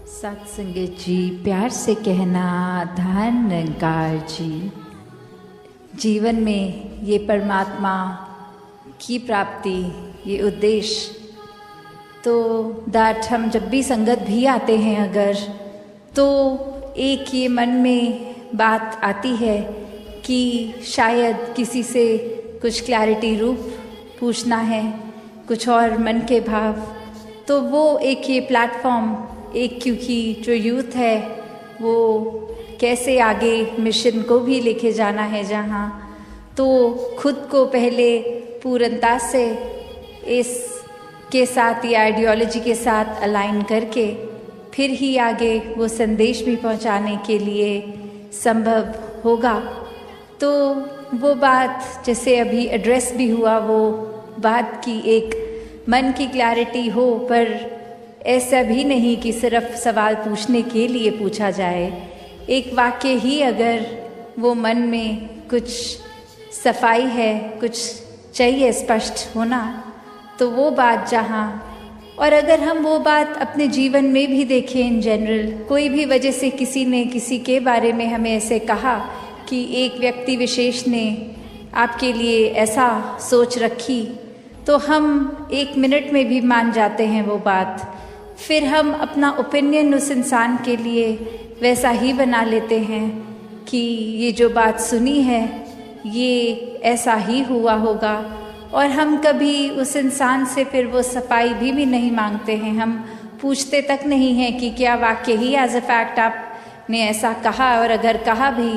सत्संगत जी, प्यार से कहना धन निरंकार जी। जीवन में ये परमात्मा की प्राप्ति, ये उद्देश्य, तो दैट हम जब भी संगत भी आते हैं अगर, तो एक ये मन में बात आती है कि शायद किसी से कुछ क्लैरिटी रूप पूछना है, कुछ और मन के भाव, तो वो एक ये प्लेटफॉर्म, एक क्योंकि जो यूथ है वो कैसे आगे मिशन को भी लेके जाना है जहाँ, तो खुद को पहले पूर्णता से इस के साथ या आइडियोलॉजी के साथ अलाइन करके फिर ही आगे वो संदेश भी पहुँचाने के लिए संभव होगा। तो वो बात जैसे अभी एड्रेस भी हुआ, वो बात की एक मन की क्लैरिटी हो, पर ऐसा भी नहीं कि सिर्फ सवाल पूछने के लिए पूछा जाए। एक वाक्य ही अगर वो मन में कुछ सफाई है, कुछ चाहिए स्पष्ट होना, तो वो बात जहाँ, और अगर हम वो बात अपने जीवन में भी देखें इन जनरल, कोई भी वजह से किसी ने किसी के बारे में हमें ऐसे कहा कि एक व्यक्ति विशेष ने आपके लिए ऐसा सोच रखी, तो हम एक मिनट में भी मान जाते हैं वो बात। फिर हम अपना ओपिनियन उस इंसान के लिए वैसा ही बना लेते हैं कि ये जो बात सुनी है ये ऐसा ही हुआ होगा, और हम कभी उस इंसान से फिर वो सफाई भी नहीं मांगते हैं। हम पूछते तक नहीं हैं कि क्या वाकई ही एज अ फैक्ट आपने ऐसा कहा, और अगर कहा भी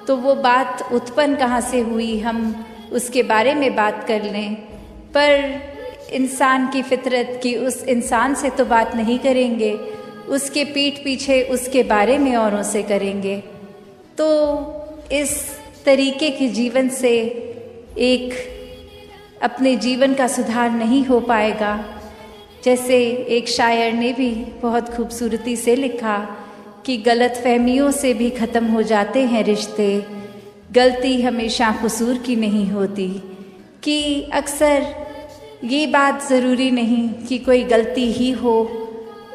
तो वो बात उत्पन्न कहाँ से हुई, हम उसके बारे में बात कर लें। पर इंसान की फितरत की उस इंसान से तो बात नहीं करेंगे, उसके पीठ पीछे उसके बारे में औरों से करेंगे। तो इस तरीके के जीवन से एक अपने जीवन का सुधार नहीं हो पाएगा। जैसे एक शायर ने भी बहुत खूबसूरती से लिखा कि गलत फहमियों से भी ख़त्म हो जाते हैं रिश्ते, गलती हमेशा कसूर की नहीं होती। कि अक्सर ये बात ज़रूरी नहीं कि कोई गलती ही हो,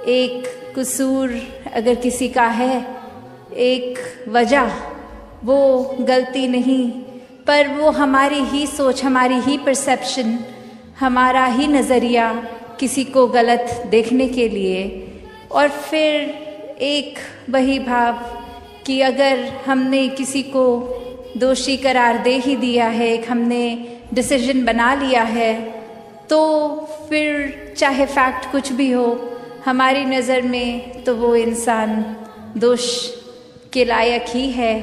एक कसूर अगर किसी का है, एक वजह, वो गलती नहीं, पर वो हमारी ही सोच, हमारी ही परसेप्शन, हमारा ही नज़रिया किसी को गलत देखने के लिए। और फिर एक वही भाव कि अगर हमने किसी को दोषी करार दे ही दिया है, एक हमने डिसीजन बना लिया है, तो फिर चाहे फैक्ट कुछ भी हो हमारी नज़र में, तो वो इंसान दोष के लायक ही है।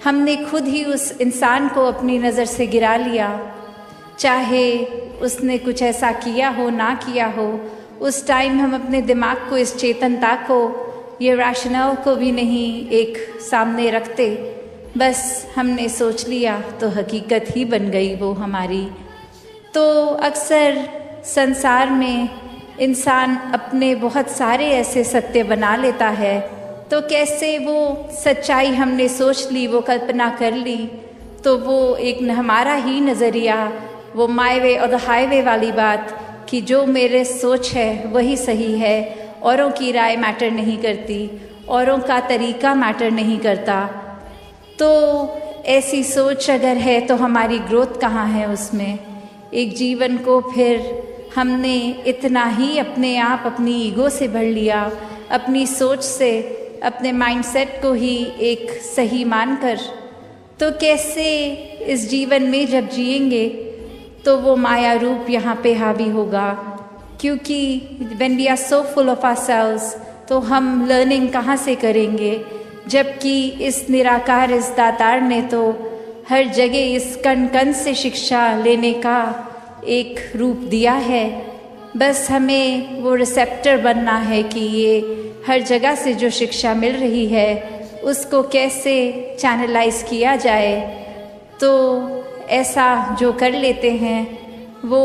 हमने खुद ही उस इंसान को अपनी नज़र से गिरा लिया, चाहे उसने कुछ ऐसा किया हो ना किया हो। उस टाइम हम अपने दिमाग को, इस चेतनता को, ये रैशनल को भी नहीं एक सामने रखते, बस हमने सोच लिया तो हकीकत ही बन गई वो हमारी। तो अक्सर संसार में इंसान अपने बहुत सारे ऐसे सत्य बना लेता है, तो कैसे वो सच्चाई हमने सोच ली, वो कल्पना कर ली, तो वो एक हमारा ही नज़रिया, वो माय वे और द हाईवे वाली बात कि जो मेरे सोच है वही सही है, औरों की राय मैटर नहीं करती, औरों का तरीका मैटर नहीं करता। तो ऐसी सोच अगर है तो हमारी ग्रोथ कहाँ है उसमें। एक जीवन को फिर हमने इतना ही अपने आप अपनी ईगो से भर लिया, अपनी सोच से, अपने माइंडसेट को ही एक सही मानकर, तो कैसे इस जीवन में जब जिएंगे तो वो माया रूप यहाँ पे हावी होगा। क्योंकि when we are so full of ourselves, तो हम लर्निंग कहाँ से करेंगे, जबकि इस निराकार, इस दातार ने तो हर जगह इस कण कण से शिक्षा लेने का एक रूप दिया है। बस हमें वो रिसेप्टर बनना है कि ये हर जगह से जो शिक्षा मिल रही है उसको कैसे चैनलाइज किया जाए। तो ऐसा जो कर लेते हैं वो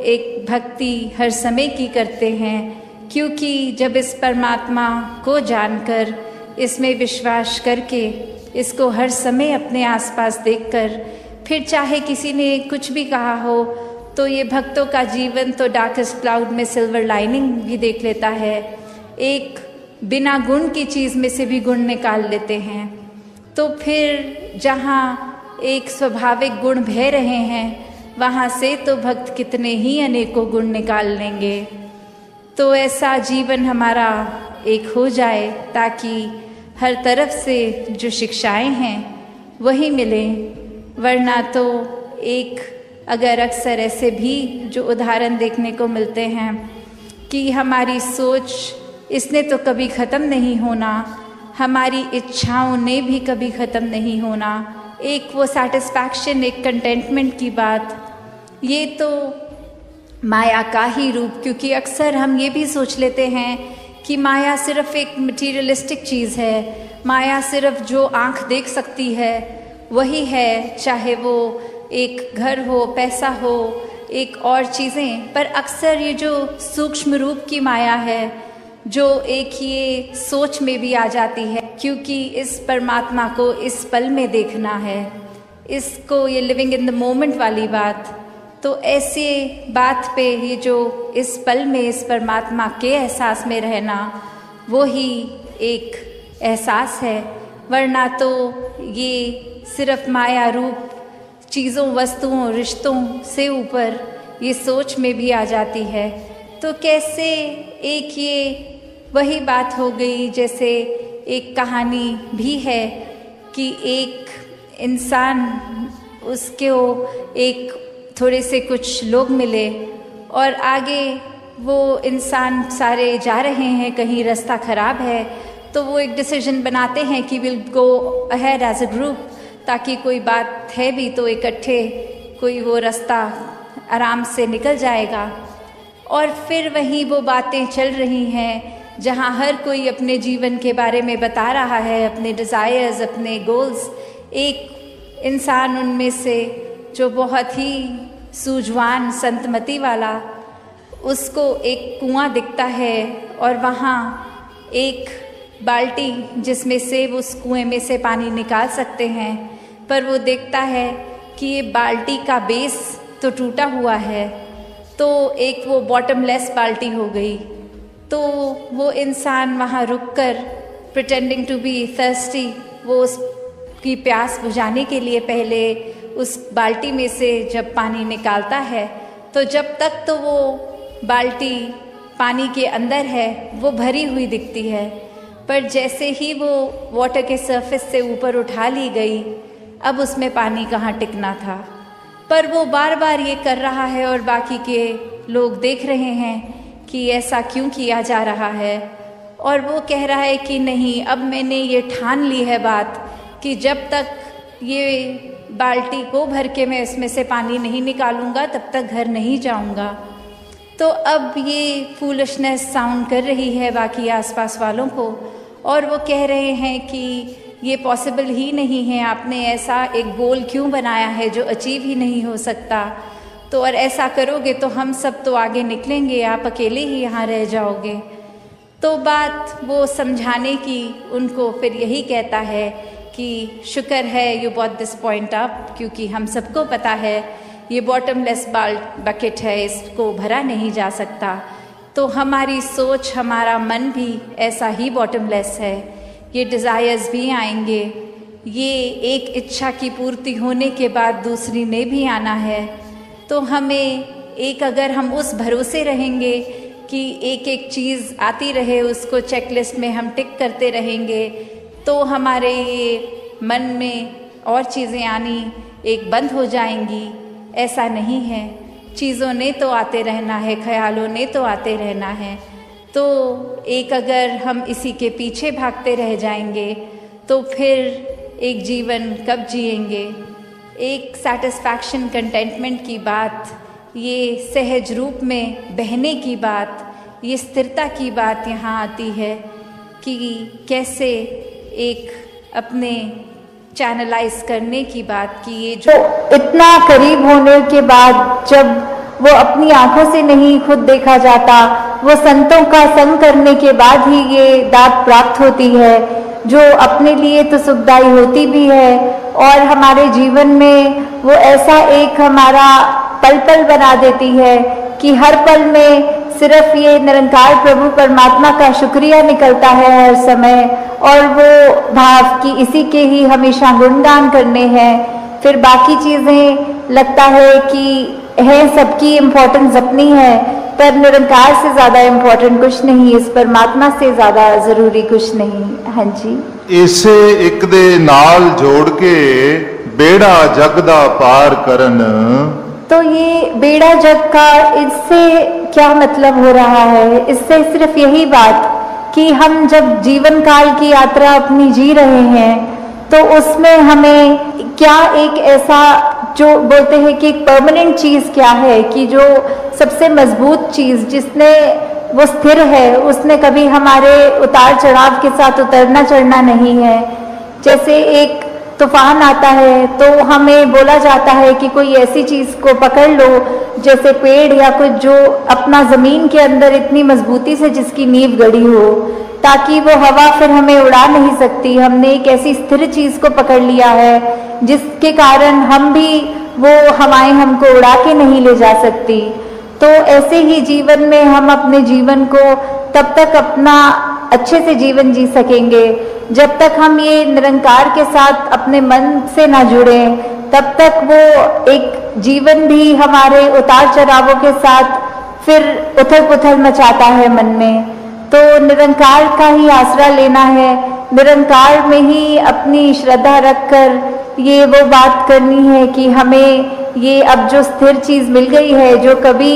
एक भक्ति हर समय की करते हैं, क्योंकि जब इस परमात्मा को जानकर, इसमें विश्वास करके, इसको हर समय अपने आसपास देखकर, फिर चाहे किसी ने कुछ भी कहा हो, तो ये भक्तों का जीवन तो डार्केस्ट क्लाउड में सिल्वर लाइनिंग भी देख लेता है। एक बिना गुण की चीज़ में से भी गुण निकाल लेते हैं। तो फिर जहाँ एक स्वाभाविक गुण बह रहे हैं वहाँ से तो भक्त कितने ही अनेकों गुण निकाल लेंगे। तो ऐसा जीवन हमारा एक हो जाए ताकि हर तरफ से जो शिक्षाएं हैं वही मिलें। वरना तो एक अगर अक्सर ऐसे भी जो उदाहरण देखने को मिलते हैं कि हमारी सोच इसने तो कभी ख़त्म नहीं होना, हमारी इच्छाओं ने भी कभी ख़त्म नहीं होना, एक वो सेटिस्फैक्शन, एक कंटेंटमेंट की बात, ये तो माया का ही रूप। क्योंकि अक्सर हम ये भी सोच लेते हैं कि माया सिर्फ एक मटीरियलिस्टिक चीज़ है, माया सिर्फ जो आँख देख सकती है वही है, चाहे वो एक घर हो, पैसा हो, एक और चीज़ें। पर अक्सर ये जो सूक्ष्म रूप की माया है जो एक ये सोच में भी आ जाती है, क्योंकि इस परमात्मा को इस पल में देखना है, इसको ये लिविंग इन द मोमेंट वाली बात। तो ऐसे बात पे ये जो इस पल में इस परमात्मा के एहसास में रहना वो ही एक एहसास है। वरना तो ये सिर्फ माया रूप चीज़ों, वस्तुओं, रिश्तों से ऊपर ये सोच में भी आ जाती है। तो कैसे एक ये वही बात हो गई, जैसे एक कहानी भी है कि एक इंसान, उसको एक थोड़े से कुछ लोग मिले और आगे वो इंसान सारे जा रहे हैं, कहीं रास्ता ख़राब है, तो वो एक डिसीजन बनाते हैं कि will go ahead as a group, ताकि कोई बात है भी तो इकट्ठे कोई वो रास्ता आराम से निकल जाएगा। और फिर वहीं वो बातें चल रही हैं जहाँ हर कोई अपने जीवन के बारे में बता रहा है, अपने डिज़ायर्स, अपने गोल्स। एक इंसान उनमें से जो बहुत ही सूझवान, संतमति वाला, उसको एक कुआं दिखता है और वहाँ एक बाल्टी जिसमें से वो उस कुएं में से पानी निकाल सकते हैं, पर वो देखता है कि ये बाल्टी का बेस तो टूटा हुआ है, तो एक वो बॉटमलेस बाल्टी हो गई। तो वो इंसान वहाँ रुककर प्रिटेंडिंग टू बी थर्स्टी, वो उसकी प्यास बुझाने के लिए पहले उस बाल्टी में से जब पानी निकालता है, तो जब तक तो वो बाल्टी पानी के अंदर है वो भरी हुई दिखती है, पर जैसे ही वो वाटर के सरफेस से ऊपर उठा ली गई, अब उसमें पानी कहाँ टिकना था। पर वो बार बार ये कर रहा है और बाकी के लोग देख रहे हैं कि ऐसा क्यों किया जा रहा है। और वो कह रहा है कि नहीं, अब मैंने ये ठान ली है बात कि जब तक ये बाल्टी को भर के मैं इसमें से पानी नहीं निकालूंगा तब तक घर नहीं जाऊंगा। तो अब ये फूलिशनेस साउंड कर रही है बाकी आसपास वालों को, और वो कह रहे हैं कि ये पॉसिबल ही नहीं है, आपने ऐसा एक गोल क्यों बनाया है जो अचीव ही नहीं हो सकता। तो और ऐसा करोगे तो हम सब तो आगे निकलेंगे, आप अकेले ही यहाँ रह जाओगे। तो बात वो समझाने की उनको फिर यही कहता है कि शुक्र है you bought this point up, क्योंकि हम सबको पता है ये बॉटमलेस बकेट है, इसको भरा नहीं जा सकता। तो हमारी सोच, हमारा मन भी ऐसा ही बॉटमलेस है। ये डिज़ायर्स भी आएंगे, ये एक इच्छा की पूर्ति होने के बाद दूसरी ने भी आना है। तो हमें एक, अगर हम उस भरोसे रहेंगे कि एक एक चीज़ आती रहे, उसको चेकलिस्ट में हम टिक करते रहेंगे, तो हमारे ये मन में और चीज़ें आनी एक बंद हो जाएंगी। ऐसा नहीं है, चीज़ों ने तो आते रहना है, ख्यालों ने तो आते रहना है। तो एक अगर हम इसी के पीछे भागते रह जाएंगे तो फिर एक जीवन कब जिएंगे। एक सेटिस्फैक्शन, कंटेंटमेंट की बात, ये सहज रूप में बहने की बात, ये स्थिरता की बात यहाँ आती है कि कैसे एक अपने चैनलाइज करने की बात की ये जो इतना करीब होने के बाद जब वो अपनी आंखों से नहीं खुद देखा जाता, वो संतों का संग करने के बाद ही ये दात प्राप्त होती है, जो अपने लिए तो सुखदायी होती भी है और हमारे जीवन में वो ऐसा एक हमारा पल पल बना देती है कि हर पल में सिर्फ ये निरंकार प्रभु परमात्मा का शुक्रिया निकलता है हर समय, और वो भाव कि इसी के ही हमेशा गुणगान करने हैं। फिर बाकी चीज़ें लगता है कि है सबकी इम्पोर्टेंस अपनी है, पर निरंकार से ज़्यादा इम्पोर्टेंट कुछ नहीं, इस परमात्मा से ज़्यादा ज़रूरी कुछ नहीं। हाँ जी, इसे एक दे नाल जोड़ के बेड़ा जग दा पार करन। तो ये बेड़ा जग का, इससे क्या मतलब हो रहा है? इससे सिर्फ यही बात कि हम जब जीवन काल की यात्रा अपनी जी रहे हैं, तो उसमें हमें क्या एक ऐसा, जो बोलते हैं कि एक परमानेंट चीज़ क्या है, कि जो सबसे मजबूत चीज़ जिसने वो स्थिर है, उसने कभी हमारे उतार चढ़ाव के साथ उतरना चढ़ना नहीं है। जैसे एक तूफान आता है तो हमें बोला जाता है कि कोई ऐसी चीज़ को पकड़ लो, जैसे पेड़ या कुछ जो अपना ज़मीन के अंदर इतनी मजबूती से जिसकी नींव गड़ी हो, ताकि वो हवा फिर हमें उड़ा नहीं सकती। हमने एक ऐसी स्थिर चीज़ को पकड़ लिया है जिसके कारण हम भी, वो हवाएं हमको उड़ा के नहीं ले जा सकती। तो ऐसे ही जीवन में हम अपने जीवन को तब तक अपना अच्छे से जीवन जी सकेंगे जब तक हम ये निरंकार के साथ अपने मन से ना जुड़े, तब तक वो एक जीवन भी हमारे उतार चढ़ावों के साथ फिर उथल पुथल मचाता है मन में। तो निरंकार का ही आसरा लेना है, निरंकार में ही अपनी श्रद्धा रखकर ये वो बात करनी है कि हमें ये अब जो स्थिर चीज़ मिल गई है, जो कभी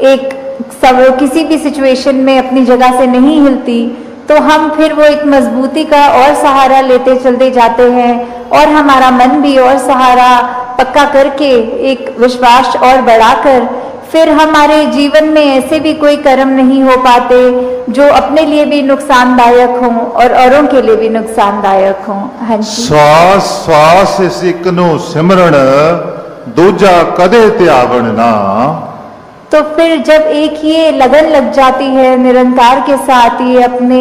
एक सब किसी भी सिचुएशन में अपनी जगह से नहीं हिलती, तो हम फिर वो एक मजबूती का और सहारा लेते चलते जाते हैं, और हमारा मन भी और सहारा पक्का करके एक विश्वास और बढ़ाकर फिर हमारे जीवन में ऐसे भी कोई कर्म नहीं हो पाते जो अपने लिए भी नुकसानदायक हों और औरों के लिए भी नुकसानदायक हों। हाँ जी, श्वास श्वास सिक नु सिमरण दूजा कदे त्यावण ना। तो फिर जब एक ये लगन लग जाती है निरंकार के साथ, ये अपने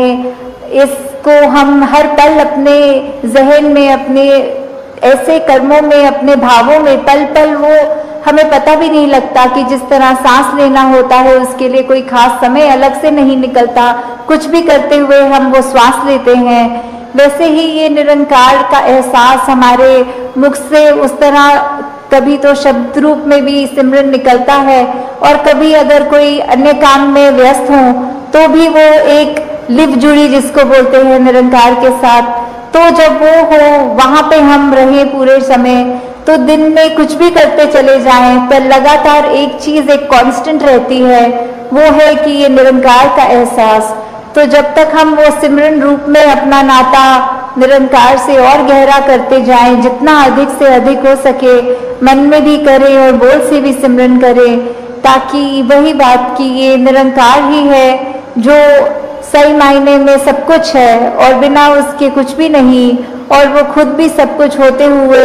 इसको हम हर पल अपने जहन में, अपने ऐसे कर्मों में, अपने भावों में पल पल, वो हमें पता भी नहीं लगता कि जिस तरह सांस लेना होता है उसके लिए कोई खास समय अलग से नहीं निकलता, कुछ भी करते हुए हम वो श्वास लेते हैं, वैसे ही ये निरंकार का एहसास हमारे मुख से उस तरह कभी तो शब्द रूप में भी सिमरन निकलता है, और कभी अगर कोई अन्य काम में व्यस्त हो तो भी वो एक लिव जुड़ी जिसको बोलते हैं निरंकार के साथ। तो जब वो हो, वहाँ पे हम रहे पूरे समय, तो दिन में कुछ भी करते चले जाएं, पर लगातार एक चीज़ एक कांस्टेंट रहती है, वो है कि ये निरंकार का एहसास। तो जब तक हम वो सिमरन रूप में अपना नाता निरंकार से और गहरा करते जाएं, जितना अधिक से अधिक हो सके मन में भी करें और बोल से भी सिमरन करें, ताकि वही बात कि ये निरंकार ही है जो सही मायने में सब कुछ है और बिना उसके कुछ भी नहीं, और वो खुद भी सब कुछ होते हुए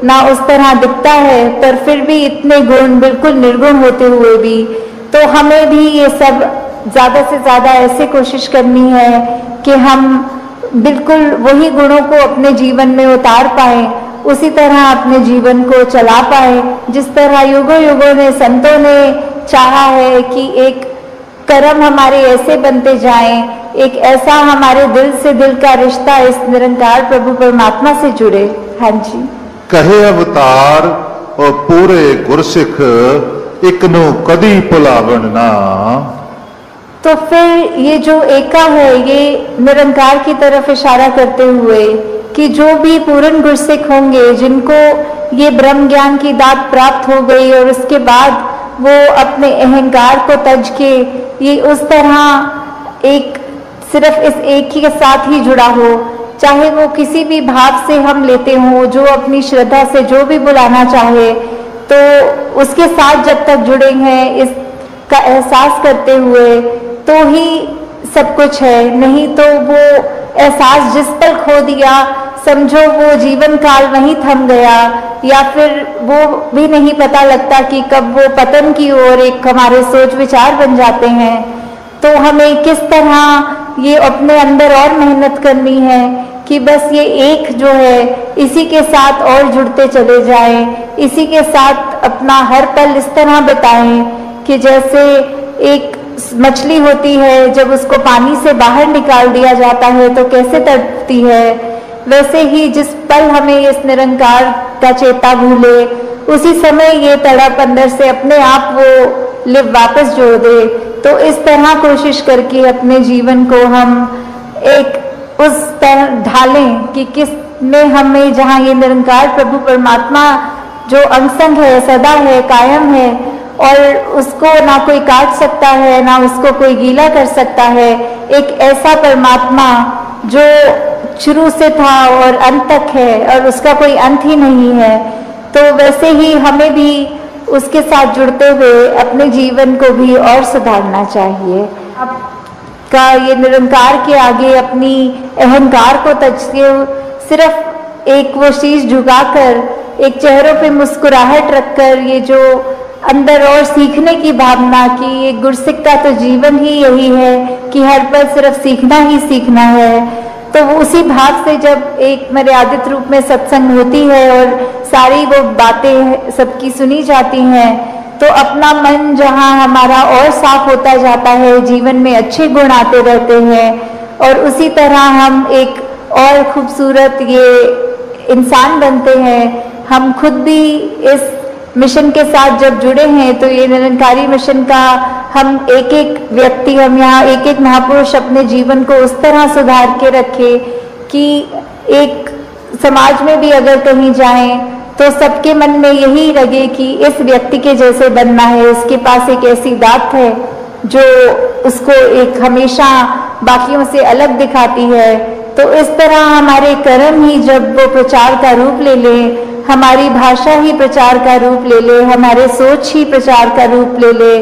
ना उस तरह दिखता है, पर फिर भी इतने गुण, बिल्कुल निर्गुण होते हुए भी। तो हमें भी ये सब ज़्यादा से ज़्यादा ऐसे कोशिश करनी है कि हम बिल्कुल वही गुणों को अपने जीवन में उतार पाएं, उसी तरह अपने जीवन को चला पाएं, जिस तरह युगों युगों ने संतों ने चाहा है कि एक कर्म हमारे ऐसे बनते जाएं, एक ऐसा हमारे दिल से दिल का रिश्ता इस निरंकार प्रभु परमात्मा से जुड़े। हाँ जी, कहे अवतार और पूरे गुरसिख इकनो कदी पुलावन ना। तो फिर ये जो एका है, ये निरंकार की तरफ इशारा करते हुए कि जो भी पूर्ण गुरसिख होंगे, जिनको ये ब्रह्म ज्ञान की दात प्राप्त हो गई और उसके बाद वो अपने अहंकार को तज के ये उस तरह एक सिर्फ इस एक ही के साथ ही जुड़ा हो, चाहे वो किसी भी भाव से हम लेते हों, जो अपनी श्रद्धा से जो भी बुलाना चाहे, तो उसके साथ जब तक जुड़े हैं इसका एहसास करते हुए, तो ही सब कुछ है। नहीं तो वो एहसास जिस पल खो दिया, समझो वो जीवन काल वहीं थम गया, या फिर वो भी नहीं पता लगता कि कब वो पतन की ओर एक हमारे सोच विचार बन जाते हैं। तो हमें किस तरह ये अपने अंदर और मेहनत करनी है कि बस ये एक जो है इसी के साथ और जुड़ते चले जाएं, इसी के साथ अपना हर पल इस तरह बिताएं कि जैसे एक मछली होती है, जब उसको पानी से बाहर निकाल दिया जाता है तो कैसे तड़पती है, वैसे ही जिस पल हमें इस निरंकार का चेता भूले, उसी समय ये तड़प अंदर से अपने आप वो लिव वापस जोड़ दे। तो इस तरह कोशिश करके अपने जीवन को हम एक उस तरह ढालें कि किसने हमें, जहाँ ये निरंकार प्रभु परमात्मा जो अंग है, सदा है, कायम है, और उसको ना कोई काट सकता है, ना उसको कोई गीला कर सकता है, एक ऐसा परमात्मा जो शुरू से था और अंत तक है और उसका कोई अंत ही नहीं है। तो वैसे ही हमें भी उसके साथ जुड़ते हुए अपने जीवन को भी और सुधारना चाहिए। आपका ये निरंकार के आगे अपनी अहंकार को तजके सिर्फ एक वो शीश झुकाकर, एक चेहरों पे मुस्कुराहट रखकर, ये जो अंदर और सीखने की भावना की ये गुरसिक का तो जीवन ही यही है कि हर पल सिर्फ सीखना ही सीखना है। तो वो उसी भाव से जब एक मर्यादित रूप में सत्संग होती है और सारी वो बातें सबकी सुनी जाती हैं, तो अपना मन जहाँ हमारा और साफ होता जाता है, जीवन में अच्छे गुण आते रहते हैं और उसी तरह हम एक और खूबसूरत ये इंसान बनते हैं। हम खुद भी इस मिशन के साथ जब जुड़े हैं तो ये निरंकारी मिशन का हम एक एक व्यक्ति, हम यहाँ एक एक महापुरुष अपने जीवन को उस तरह सुधार के रखे कि एक समाज में भी अगर कहीं जाएं तो सबके मन में यही लगे कि इस व्यक्ति के जैसे बनना है, इसके पास एक ऐसी दात है जो उसको एक हमेशा बाकियों से अलग दिखाती है। तो इस तरह हमारे कर्म ही जब वो प्रचार का रूप ले लें, हमारी भाषा ही प्रचार का रूप ले ले, हमारे सोच ही प्रचार का रूप ले ले,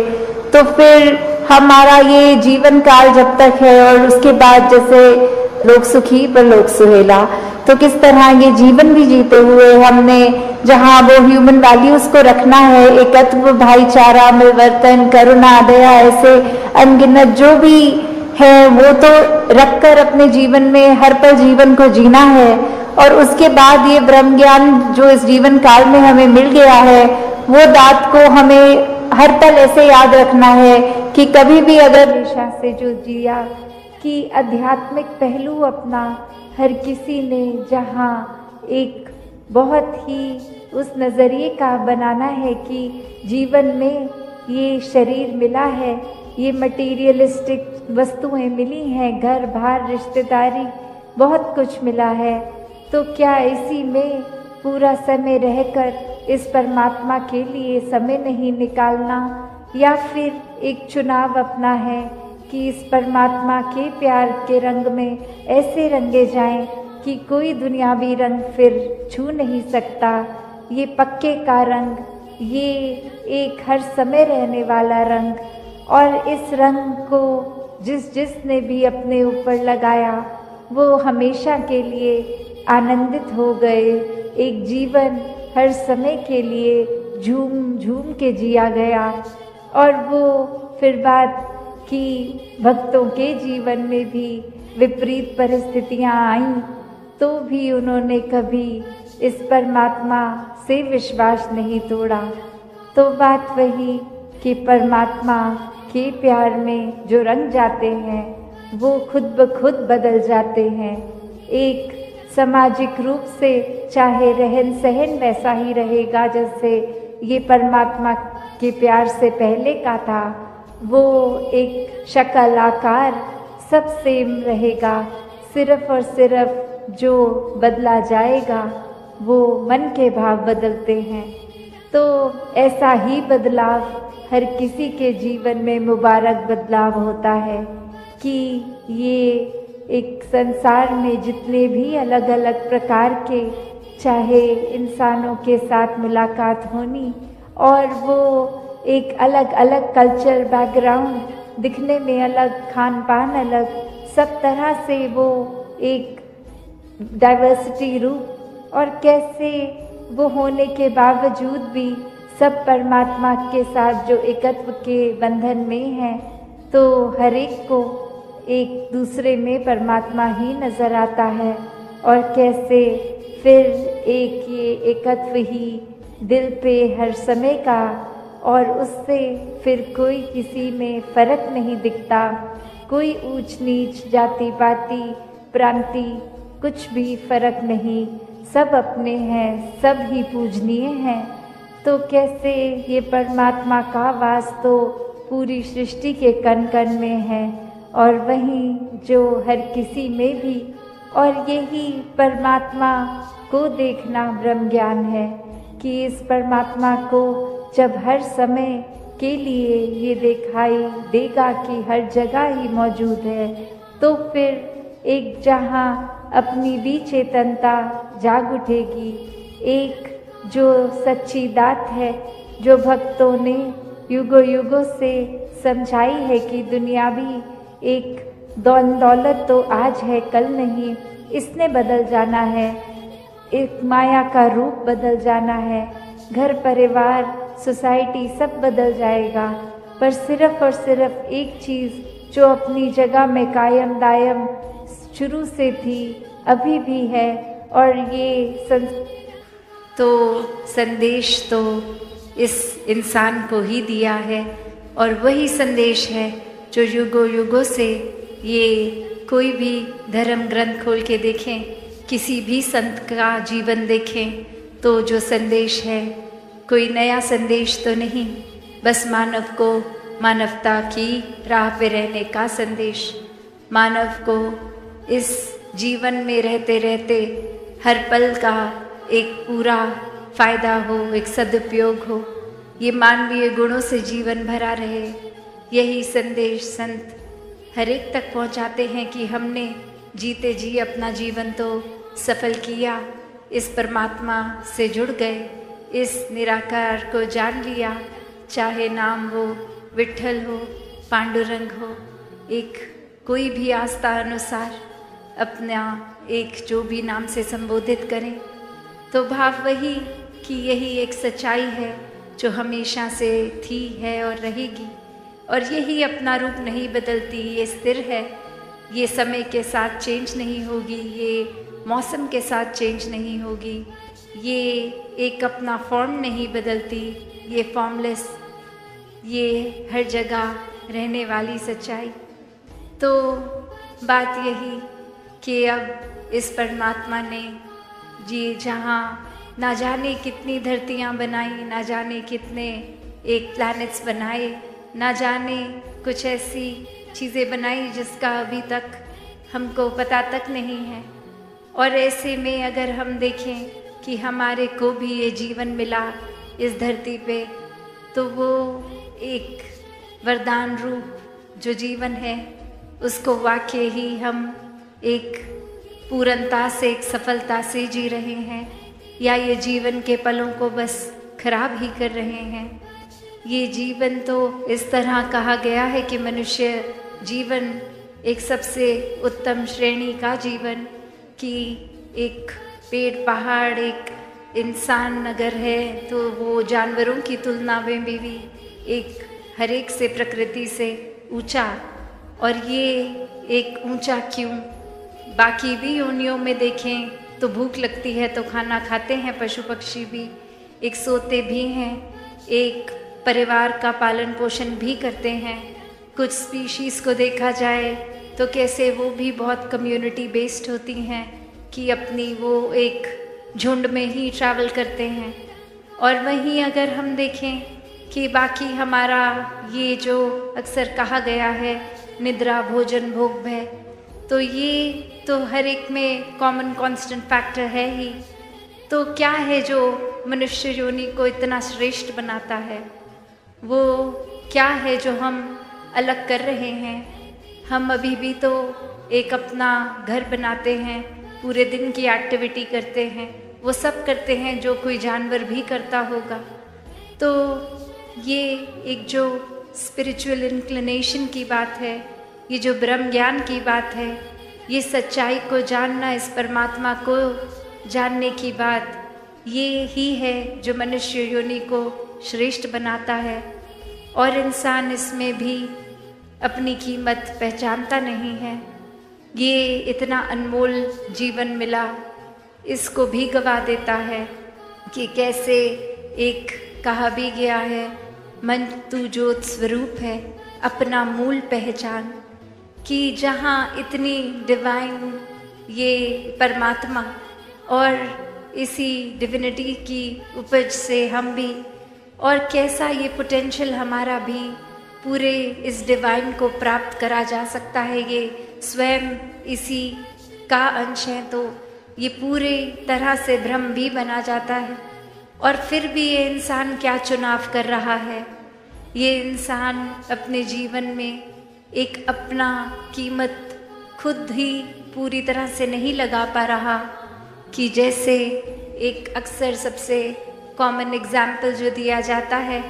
तो फिर हमारा ये जीवन काल जब तक है और उसके बाद जैसे लोक सुखी पर लोक सुहेला, तो किस तरह ये जीवन भी जीते हुए हमने जहाँ वो ह्यूमन वैल्यूज को रखना है, एकत्व, भाईचारा, मिलवर्तन, करुणा, दया, ऐसे अनगिनत जो भी है वो तो रखकर अपने जीवन में हर पल जीवन को जीना है। और उसके बाद ये ब्रह्म ज्ञान जो इस जीवन काल में हमें मिल गया है, वो दात को हमें हर पल ऐसे याद रखना है कि कभी भी अगर हमेशा से जो जिया कि आध्यात्मिक पहलू अपना हर किसी ने जहाँ एक बहुत ही उस नज़रिए का बनाना है कि जीवन में ये शरीर मिला है, ये मटीरियलिस्टिक वस्तुएं मिली हैं, घर बार रिश्तेदारी बहुत कुछ मिला है, तो क्या इसी में पूरा समय रहकर इस परमात्मा के लिए समय नहीं निकालना, या फिर एक चुनाव अपना है कि इस परमात्मा के प्यार के रंग में ऐसे रंगे जाएं कि कोई दुनियावी रंग फिर छू नहीं सकता। ये पक्के का रंग, ये एक हर समय रहने वाला रंग, और इस रंग को जिसने भी अपने ऊपर लगाया वो हमेशा के लिए आनंदित हो गए। एक जीवन हर समय के लिए झूम झूम के जिया गया। और वो फिर बात कि भक्तों के जीवन में भी विपरीत परिस्थितियां आईं तो भी उन्होंने कभी इस परमात्मा से विश्वास नहीं तोड़ा। तो बात वही कि परमात्मा के प्यार में जो रंग जाते हैं वो खुद ब खुद बदल जाते हैं। एक सामाजिक रूप से चाहे रहन सहन वैसा ही रहेगा जैसे ये परमात्मा के प्यार से पहले का था, वो एक शक्ल आकार सब सेम रहेगा, सिर्फ और सिर्फ जो बदला जाएगा वो मन के भाव बदलते हैं। तो ऐसा ही बदलाव हर किसी के जीवन में मुबारक बदलाव होता है कि ये एक संसार में जितने भी अलग अलग प्रकार के चाहे इंसानों के साथ मुलाकात होनी और वो एक अलग अलग कल्चर बैकग्राउंड, दिखने में अलग, खान पान अलग, सब तरह से वो एक डाइवर्सिटी रूप, और कैसे वो होने के बावजूद भी सब परमात्मा के साथ जो एकत्व के बंधन में हैं, तो हर एक को एक दूसरे में परमात्मा ही नज़र आता है। और कैसे फिर एक ये एकत्व ही दिल पे हर समय का और उससे फिर कोई किसी में फर्क नहीं दिखता। कोई ऊंच नीच, जाति पाति, प्रांति, कुछ भी फर्क नहीं, सब अपने हैं, सब ही पूजनीय हैं। तो कैसे ये परमात्मा का वास तो पूरी सृष्टि के कण कण में है, और वहीं जो हर किसी में भी, और यही परमात्मा को देखना ब्रह्म ज्ञान है कि इस परमात्मा को जब हर समय के लिए ये दिखाई देगा कि हर जगह ही मौजूद है, तो फिर एक जहाँ अपनी भी चेतनता जाग उठेगी। एक जो सच्ची दात है, जो भक्तों ने युगों युगों से समझाई है कि दुनिया भी एक दौलत तो आज है कल नहीं, इसने बदल जाना है, एक माया का रूप बदल जाना है, घर परिवार सोसाइटी सब बदल जाएगा, पर सिर्फ और सिर्फ एक चीज़ जो अपनी जगह में कायम दायम शुरू से थी, अभी भी है, और ये तो संदेश तो इस इंसान को ही दिया है, और वही संदेश है जो युगों युगों से, ये कोई भी धर्म ग्रंथ खोल के देखें, किसी भी संत का जीवन देखें, तो जो संदेश है कोई नया संदेश तो नहीं, बस मानव को मानवता की राह पे रहने का संदेश, मानव को इस जीवन में रहते रहते हर पल का एक पूरा फायदा हो, एक सदुपयोग हो, ये मानवीय गुणों से जीवन भरा रहे, यही संदेश संत हर एक तक पहुंचाते हैं कि हमने जीते जी अपना जीवन तो सफल किया, इस परमात्मा से जुड़ गए, इस निराकार को जान लिया, चाहे नाम वो विट्ठल हो, पांडुरंग हो, एक कोई भी आस्था अनुसार अपना एक जो भी नाम से संबोधित करें, तो भाव वही कि यही एक सच्चाई है जो हमेशा से थी, है और रहेगी, और यही अपना रूप नहीं बदलती, ये स्थिर है, ये समय के साथ चेंज नहीं होगी, ये मौसम के साथ चेंज नहीं होगी, ये एक अपना फॉर्म नहीं बदलती, ये फॉर्मलेस, ये हर जगह रहने वाली सच्चाई। तो बात यही कि अब इस परमात्मा ने जी जहाँ ना जाने कितनी धरतियाँ बनाई, ना जाने कितने एक प्लैनेट्स बनाए, ना जाने कुछ ऐसी चीज़ें बनाई जिसका अभी तक हमको पता तक नहीं है, और ऐसे में अगर हम देखें कि हमारे को भी ये जीवन मिला इस धरती पे, तो वो एक वरदान रूप जो जीवन है, उसको वाकई ही हम एक पूर्णता से, एक सफलता से जी रहे हैं, या ये जीवन के पलों को बस खराब ही कर रहे हैं। ये जीवन तो इस तरह कहा गया है कि मनुष्य जीवन एक सबसे उत्तम श्रेणी का जीवन, कि एक पेड़ पहाड़, एक इंसान अगर है तो वो जानवरों की तुलना में भी एक हर एक से प्रकृति से ऊंचा, और ये एक ऊंचा क्यों, बाकी भी योनियों में देखें तो भूख लगती है तो खाना खाते हैं, पशु पक्षी भी एक सोते भी हैं, एक परिवार का पालन पोषण भी करते हैं। कुछ स्पीशीज़ को देखा जाए तो कैसे वो भी बहुत कम्युनिटी बेस्ड होती हैं कि अपनी वो एक झुंड में ही ट्रैवल करते हैं। और वहीं अगर हम देखें कि बाकी हमारा ये जो अक्सर कहा गया है निद्रा भोजन भोग भय, तो ये तो हर एक में कॉमन कांस्टेंट फैक्टर है ही। तो क्या है जो मनुष्य योनि को इतना श्रेष्ठ बनाता है, वो क्या है जो हम अलग कर रहे हैं। हम अभी भी तो एक अपना घर बनाते हैं, पूरे दिन की एक्टिविटी करते हैं, वो सब करते हैं जो कोई जानवर भी करता होगा। तो ये एक जो स्पिरिचुअल इंक्लिनेशन की बात है, ये जो ब्रह्म ज्ञान की बात है, ये सच्चाई को जानना, इस परमात्मा को जानने की बात, ये ही है जो मनुष्य योनि को श्रेष्ठ बनाता है। और इंसान इसमें भी अपनी कीमत पहचानता नहीं है। ये इतना अनमोल जीवन मिला, इसको भी गवा देता है कि कैसे एक कहा भी गया है मन तू ज्योत स्वरूप है, अपना मूल पहचान। कि जहाँ इतनी डिवाइन ये परमात्मा और इसी डिविनिटी की उपज से हम भी, और कैसा ये पोटेंशियल हमारा भी पूरे इस डिवाइन को प्राप्त करा जा सकता है, ये स्वयं इसी का अंश है। तो ये पूरे तरह से भ्रम भी बना जाता है। और फिर भी ये इंसान क्या चुनाव कर रहा है, ये इंसान अपने जीवन में एक अपना कीमत खुद ही पूरी तरह से नहीं लगा पा रहा। कि जैसे एक अक्सर सबसे कॉमन एग्जाम्पल जो दिया जाता है,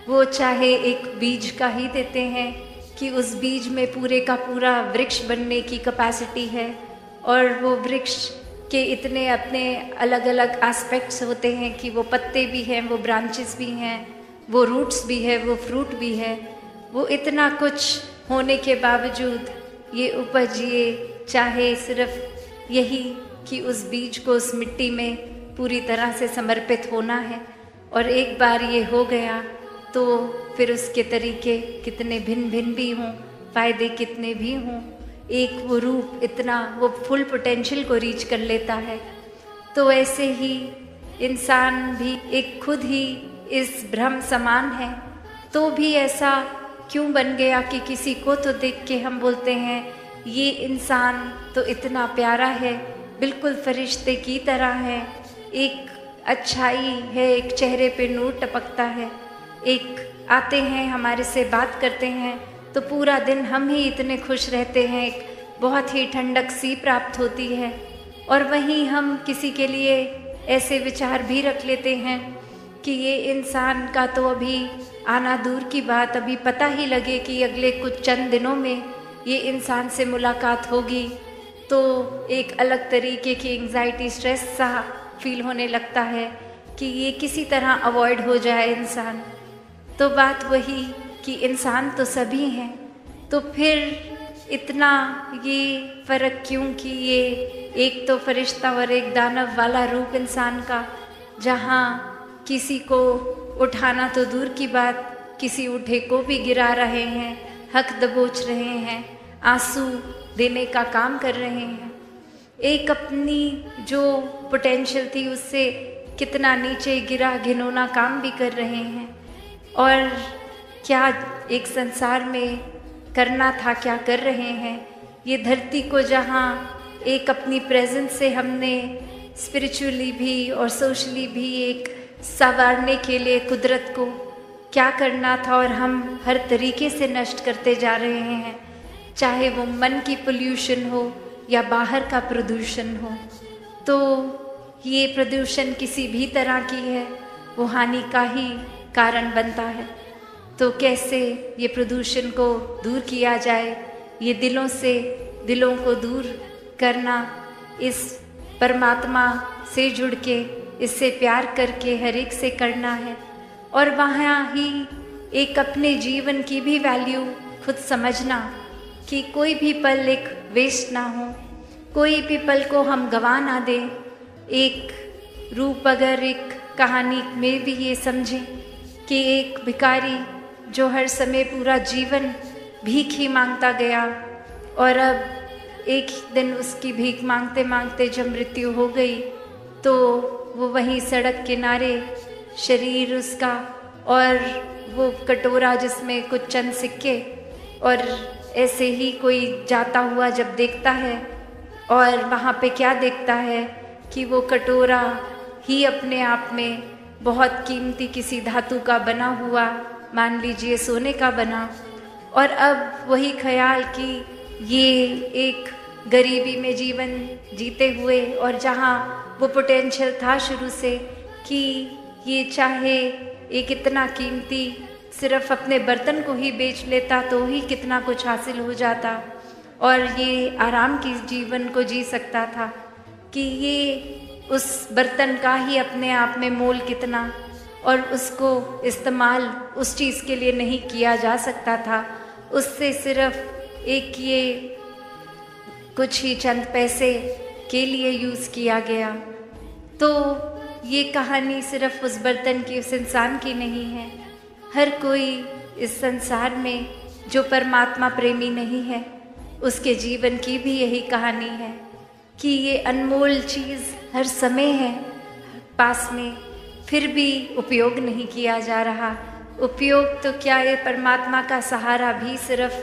वो चाहे एक बीज का ही देते हैं कि उस बीज में पूरे का पूरा वृक्ष बनने की कैपेसिटी है, और वो वृक्ष के इतने अपने अलग अलग एस्पेक्ट्स होते हैं कि वो पत्ते भी हैं, वो ब्रांचेस भी हैं, वो रूट्स भी है, वो फ्रूट भी है। वो इतना कुछ होने के बावजूद ये उपज, ये चाहे सिर्फ यही कि उस बीज को उस मिट्टी में पूरी तरह से समर्पित होना है, और एक बार ये हो गया तो फिर उसके तरीके कितने भिन्न भिन्न भी हों, फायदे कितने भी हों, एक वो रूप इतना वो फुल पोटेंशियल को रीच कर लेता है। तो ऐसे ही इंसान भी एक खुद ही इस भ्रम समान है, तो भी ऐसा क्यों बन गया कि किसी को तो देख के हम बोलते हैं ये इंसान तो इतना प्यारा है, बिल्कुल फरिश्ते की तरह है, एक अच्छाई है, एक चेहरे पे नूर टपकता है, एक आते हैं हमारे से बात करते हैं तो पूरा दिन हम ही इतने खुश रहते हैं, एक बहुत ही ठंडक सी प्राप्त होती है। और वहीं हम किसी के लिए ऐसे विचार भी रख लेते हैं कि ये इंसान का तो अभी आना दूर की बात, अभी पता ही लगे कि अगले कुछ चंद दिनों में ये इंसान से मुलाकात होगी तो एक अलग तरीके की एंग्जाइटी, स्ट्रेस सा फील होने लगता है कि ये किसी तरह अवॉइड हो जाए इंसान। तो बात वही कि इंसान तो सभी हैं, तो फिर इतना ये फ़र्क क्यों कि ये एक तो फरिश्ता और एक दानव वाला रूप इंसान का, जहाँ किसी को उठाना तो दूर की बात, किसी उठे को भी गिरा रहे हैं, हक दबोच रहे हैं, आंसू देने का काम कर रहे हैं, एक अपनी जो पोटेंशियल थी उससे कितना नीचे गिरा घिनौना काम भी कर रहे हैं। और क्या एक संसार में करना था, क्या कर रहे हैं। ये धरती को जहाँ एक अपनी प्रेजेंस से हमने स्पिरिचुअली भी और सोशली भी एक संवारने के लिए कुदरत को क्या करना था, और हम हर तरीके से नष्ट करते जा रहे हैं, चाहे वो मन की पोल्यूशन हो या बाहर का प्रदूषण हो। तो ये प्रदूषण किसी भी तरह की है वो हानि का ही कारण बनता है। तो कैसे ये प्रदूषण को दूर किया जाए, ये दिलों से दिलों को दूर करना, इस परमात्मा से जुड़ के इससे प्यार करके हर एक से करना है। और वहाँ ही एक अपने जीवन की भी वैल्यू खुद समझना कि कोई भी पल एक वेस्ट ना हो, कोई भी पल को हम गंवा ना दें। एक रूप अगर एक कहानी में भी ये समझें कि एक भिखारी जो हर समय पूरा जीवन भीख ही मांगता गया, और अब एक दिन उसकी भीख मांगते मांगते जब मृत्यु हो गई तो वो वहीं सड़क किनारे शरीर उसका और वो कटोरा जिसमें कुछ चंद सिक्के, और ऐसे ही कोई जाता हुआ जब देखता है और वहाँ पे क्या देखता है कि वो कटोरा ही अपने आप में बहुत कीमती किसी धातु का बना हुआ, मान लीजिए सोने का बना। और अब वही ख्याल कि ये एक गरीबी में जीवन जीते हुए, और जहाँ वो पोटेंशियल था शुरू से कि ये चाहे एक इतना कीमती सिर्फ अपने बर्तन को ही बेच लेता तो ही कितना कुछ हासिल हो जाता, और ये आराम की जीवन को जी सकता था, कि ये उस बर्तन का ही अपने आप में मोल कितना, और उसको इस्तेमाल उस चीज़ के लिए नहीं किया जा सकता था। उससे सिर्फ एक ये कुछ ही चंद पैसे के लिए यूज़ किया गया। तो ये कहानी सिर्फ उस बर्तन की, उस इंसान की नहीं है, हर कोई इस संसार में जो परमात्मा प्रेमी नहीं है, उसके जीवन की भी यही कहानी है कि ये अनमोल चीज़ हर समय है पास में, फिर भी उपयोग नहीं किया जा रहा। उपयोग तो क्या, ये परमात्मा का सहारा भी सिर्फ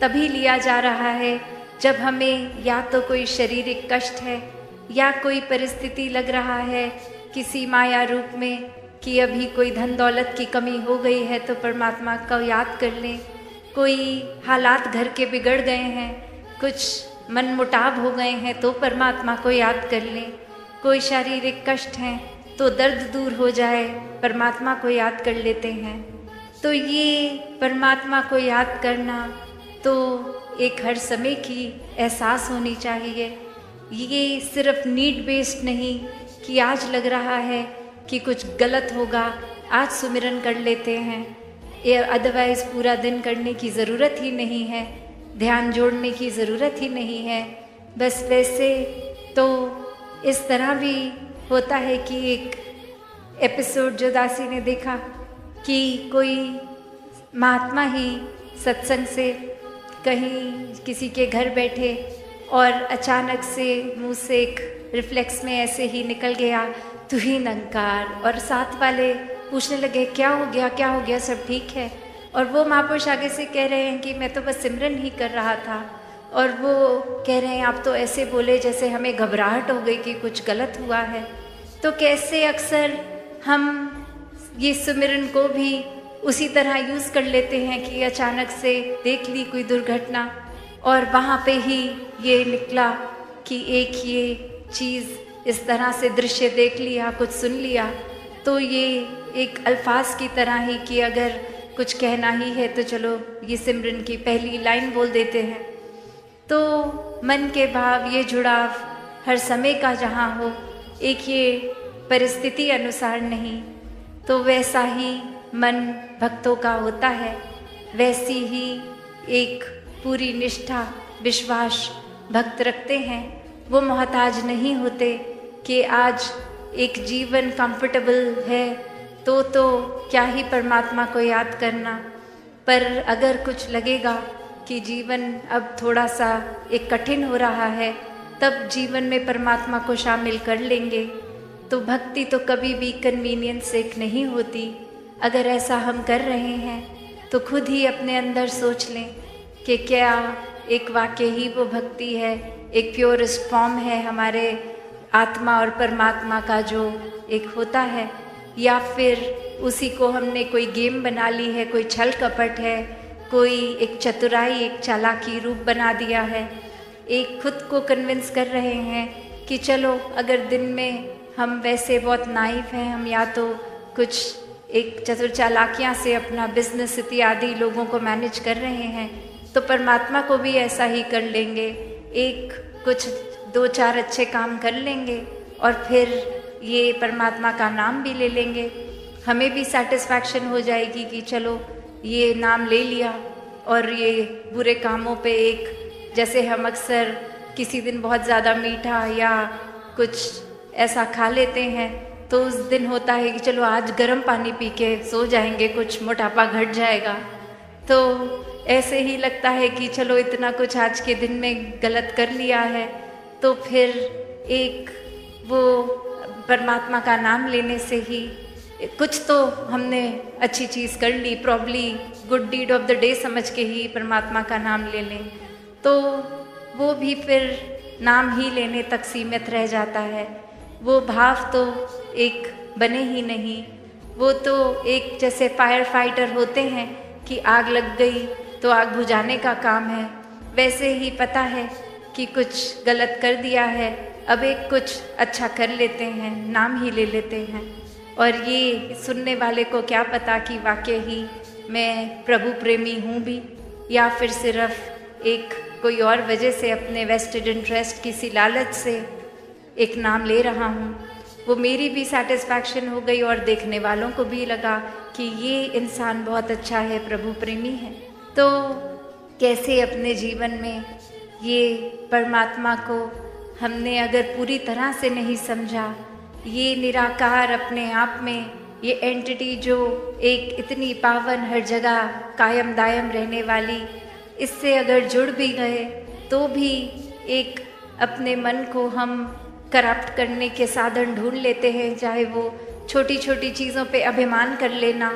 तभी लिया जा रहा है जब हमें या तो कोई शारीरिक कष्ट है या कोई परिस्थिति लग रहा है किसी माया रूप में कि अभी कोई धन दौलत की कमी हो गई है तो परमात्मा को याद कर लें। कोई हालात घर के बिगड़ गए हैं, कुछ मनमुटाव हो गए हैं तो परमात्मा को याद कर लें। कोई शारीरिक कष्ट हैं तो दर्द दूर हो जाए, परमात्मा को याद कर लेते हैं। तो ये परमात्मा को याद करना तो एक हर समय की एहसास होनी चाहिए। ये सिर्फ नीड बेस्ड नहीं कि आज लग रहा है कि कुछ गलत होगा, आज सुमिरन कर लेते हैं, ये अदरवाइज़ पूरा दिन करने की ज़रूरत ही नहीं है, ध्यान जोड़ने की ज़रूरत ही नहीं है। बस वैसे तो इस तरह भी होता है कि एक एपिसोड जो दासी ने देखा कि कोई महात्मा ही सत्संग से कहीं किसी के घर बैठे और अचानक से मुंह से एक रिफ्लेक्स में ऐसे ही निकल गया, तू ही निरंकार। और साथ वाले पूछने लगे क्या हो गया, क्या हो गया, सब ठीक है? और वो महापुरुष आगे से कह रहे हैं कि मैं तो बस सिमरन ही कर रहा था। और वो कह रहे हैं आप तो ऐसे बोले जैसे हमें घबराहट हो गई कि कुछ गलत हुआ है। तो कैसे अक्सर हम ये सिमरन को भी उसी तरह यूज़ कर लेते हैं कि अचानक से देख ली कोई दुर्घटना और वहाँ पे ही ये निकला कि एक ये चीज़ इस तरह से दृश्य देख लिया, कुछ सुन लिया, तो ये एक अल्फाज की तरह ही कि अगर कुछ कहना ही है तो चलो ये सिमरन की पहली लाइन बोल देते हैं। तो मन के भाव, ये जुड़ाव हर समय का जहाँ हो, एक ये परिस्थिति अनुसार नहीं, तो वैसा ही मन भक्तों का होता है, वैसी ही एक पूरी निष्ठा विश्वास भक्त रखते हैं। वो मोहताज नहीं होते कि आज एक जीवन कंफर्टेबल है तो क्या ही परमात्मा को याद करना, पर अगर कुछ लगेगा कि जीवन अब थोड़ा सा एक कठिन हो रहा है तब जीवन में परमात्मा को शामिल कर लेंगे। तो भक्ति तो कभी भी कन्वीनियंस से नहीं होती। अगर ऐसा हम कर रहे हैं तो खुद ही अपने अंदर सोच लें कि क्या एक वाक्य ही वो भक्ति है, एक प्योरेस्ट फॉर्म है हमारे आत्मा और परमात्मा का जो एक होता है, या फिर उसी को हमने कोई गेम बना ली है, कोई छल कपट है, कोई एक चतुराई, एक चालाकी रूप बना दिया है। एक खुद को कन्विंस कर रहे हैं कि चलो अगर दिन में हम वैसे बहुत नाइव हैं, हम या तो कुछ एक चतुर चालाकियाँ से अपना बिजनेस इत्यादि लोगों को मैनेज कर रहे हैं तो परमात्मा को भी ऐसा ही कर लेंगे, एक कुछ 2-4 अच्छे काम कर लेंगे और फिर ये परमात्मा का नाम भी ले लेंगे। हमें भी सेटिस्फैक्शन हो जाएगी कि चलो ये नाम ले लिया। और ये बुरे कामों पे एक, जैसे हम अक्सर किसी दिन बहुत ज़्यादा मीठा या कुछ ऐसा खा लेते हैं तो उस दिन होता है कि चलो आज गर्म पानी पी के सो जाएंगे, कुछ मोटापा घट जाएगा। तो ऐसे ही लगता है कि चलो इतना कुछ आज के दिन में गलत कर लिया है तो फिर एक वो परमात्मा का नाम लेने से ही कुछ तो हमने अच्छी चीज़ कर ली, probably good deed of the day समझ के ही परमात्मा का नाम ले लें, तो वो भी फिर नाम ही लेने तक सीमित रह जाता है। वो भाव तो एक बने ही नहीं। वो तो एक जैसे फायर फाइटर होते हैं कि आग लग गई तो आग बुझाने का काम है, वैसे ही पता है कि कुछ गलत कर दिया है, अब एक कुछ अच्छा कर लेते हैं, नाम ही ले लेते हैं। और ये सुनने वाले को क्या पता कि वाकई ही मैं प्रभु प्रेमी हूँ भी, या फिर सिर्फ एक कोई और वजह से अपने वेस्टेड इंटरेस्ट किसी लालच से एक नाम ले रहा हूँ। वो मेरी भी सेटिस्फैक्शन हो गई और देखने वालों को भी लगा कि ये इंसान बहुत अच्छा है, प्रभु प्रेमी है। तो कैसे अपने जीवन में ये परमात्मा को हमने अगर पूरी तरह से नहीं समझा, ये निराकार अपने आप में ये एंटिटी जो एक इतनी पावन, हर जगह कायम दायम रहने वाली, इससे अगर जुड़ भी गए तो भी एक अपने मन को हम करप्ट करने के साधन ढूंढ लेते हैं, चाहे वो छोटी छोटी चीज़ों पे अभिमान कर लेना,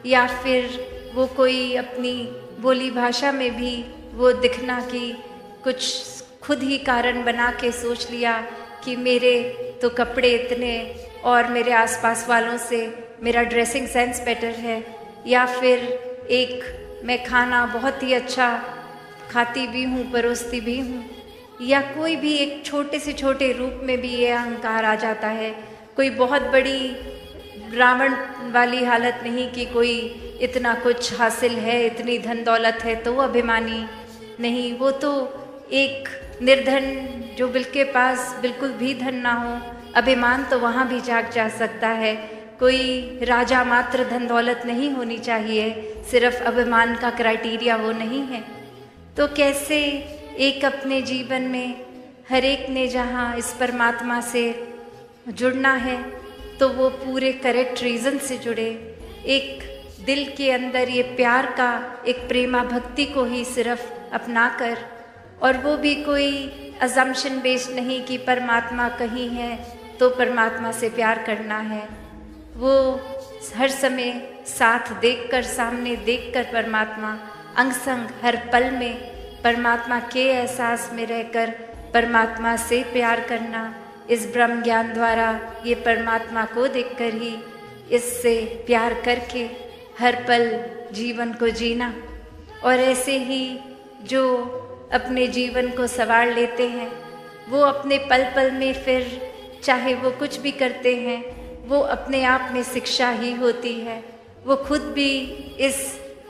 या फिर वो कोई अपनी बोली भाषा में भी वो दिखना कि कुछ खुद ही कारण बना के सोच लिया कि मेरे तो कपड़े इतने और मेरे आसपास वालों से मेरा ड्रेसिंग सेंस बेटर है, या फिर एक मैं खाना बहुत ही अच्छा खाती भी हूँ, परोसती भी हूँ, या कोई भी एक छोटे से छोटे रूप में भी ये अहंकार आ जाता है। कोई बहुत बड़ी रावण वाली हालत नहीं कि कोई इतना कुछ हासिल है, इतनी धन दौलत है तो वो अभिमानी नहीं, वो तो एक निर्धन जो के पास बिल्कुल भी धन ना हो, अभिमान तो वहाँ भी जाग जा सकता है। कोई राजा मात्र धन दौलत नहीं होनी चाहिए, सिर्फ अभिमान का क्राइटेरिया वो नहीं है। तो कैसे एक अपने जीवन में हर एक ने जहाँ इस परमात्मा से जुड़ना है तो वो पूरे करेक्ट रीज़न से जुड़े, एक दिल के अंदर ये प्यार का एक प्रेमा भक्ति को ही सिर्फ अपना कर, और वो भी कोई अजम्पशन बेस्ड नहीं कि परमात्मा कहीं है तो परमात्मा से प्यार करना है। वो हर समय साथ देखकर, सामने देखकर परमात्मा, अंग संग हर पल में परमात्मा के एहसास में रहकर परमात्मा से प्यार करना, इस ब्रह्म ज्ञान द्वारा ये परमात्मा को देखकर ही इससे प्यार करके हर पल जीवन को जीना। और ऐसे ही जो अपने जीवन को संवार लेते हैं वो अपने पल पल में फिर चाहे वो कुछ भी करते हैं वो अपने आप में शिक्षा ही होती है। वो खुद भी इस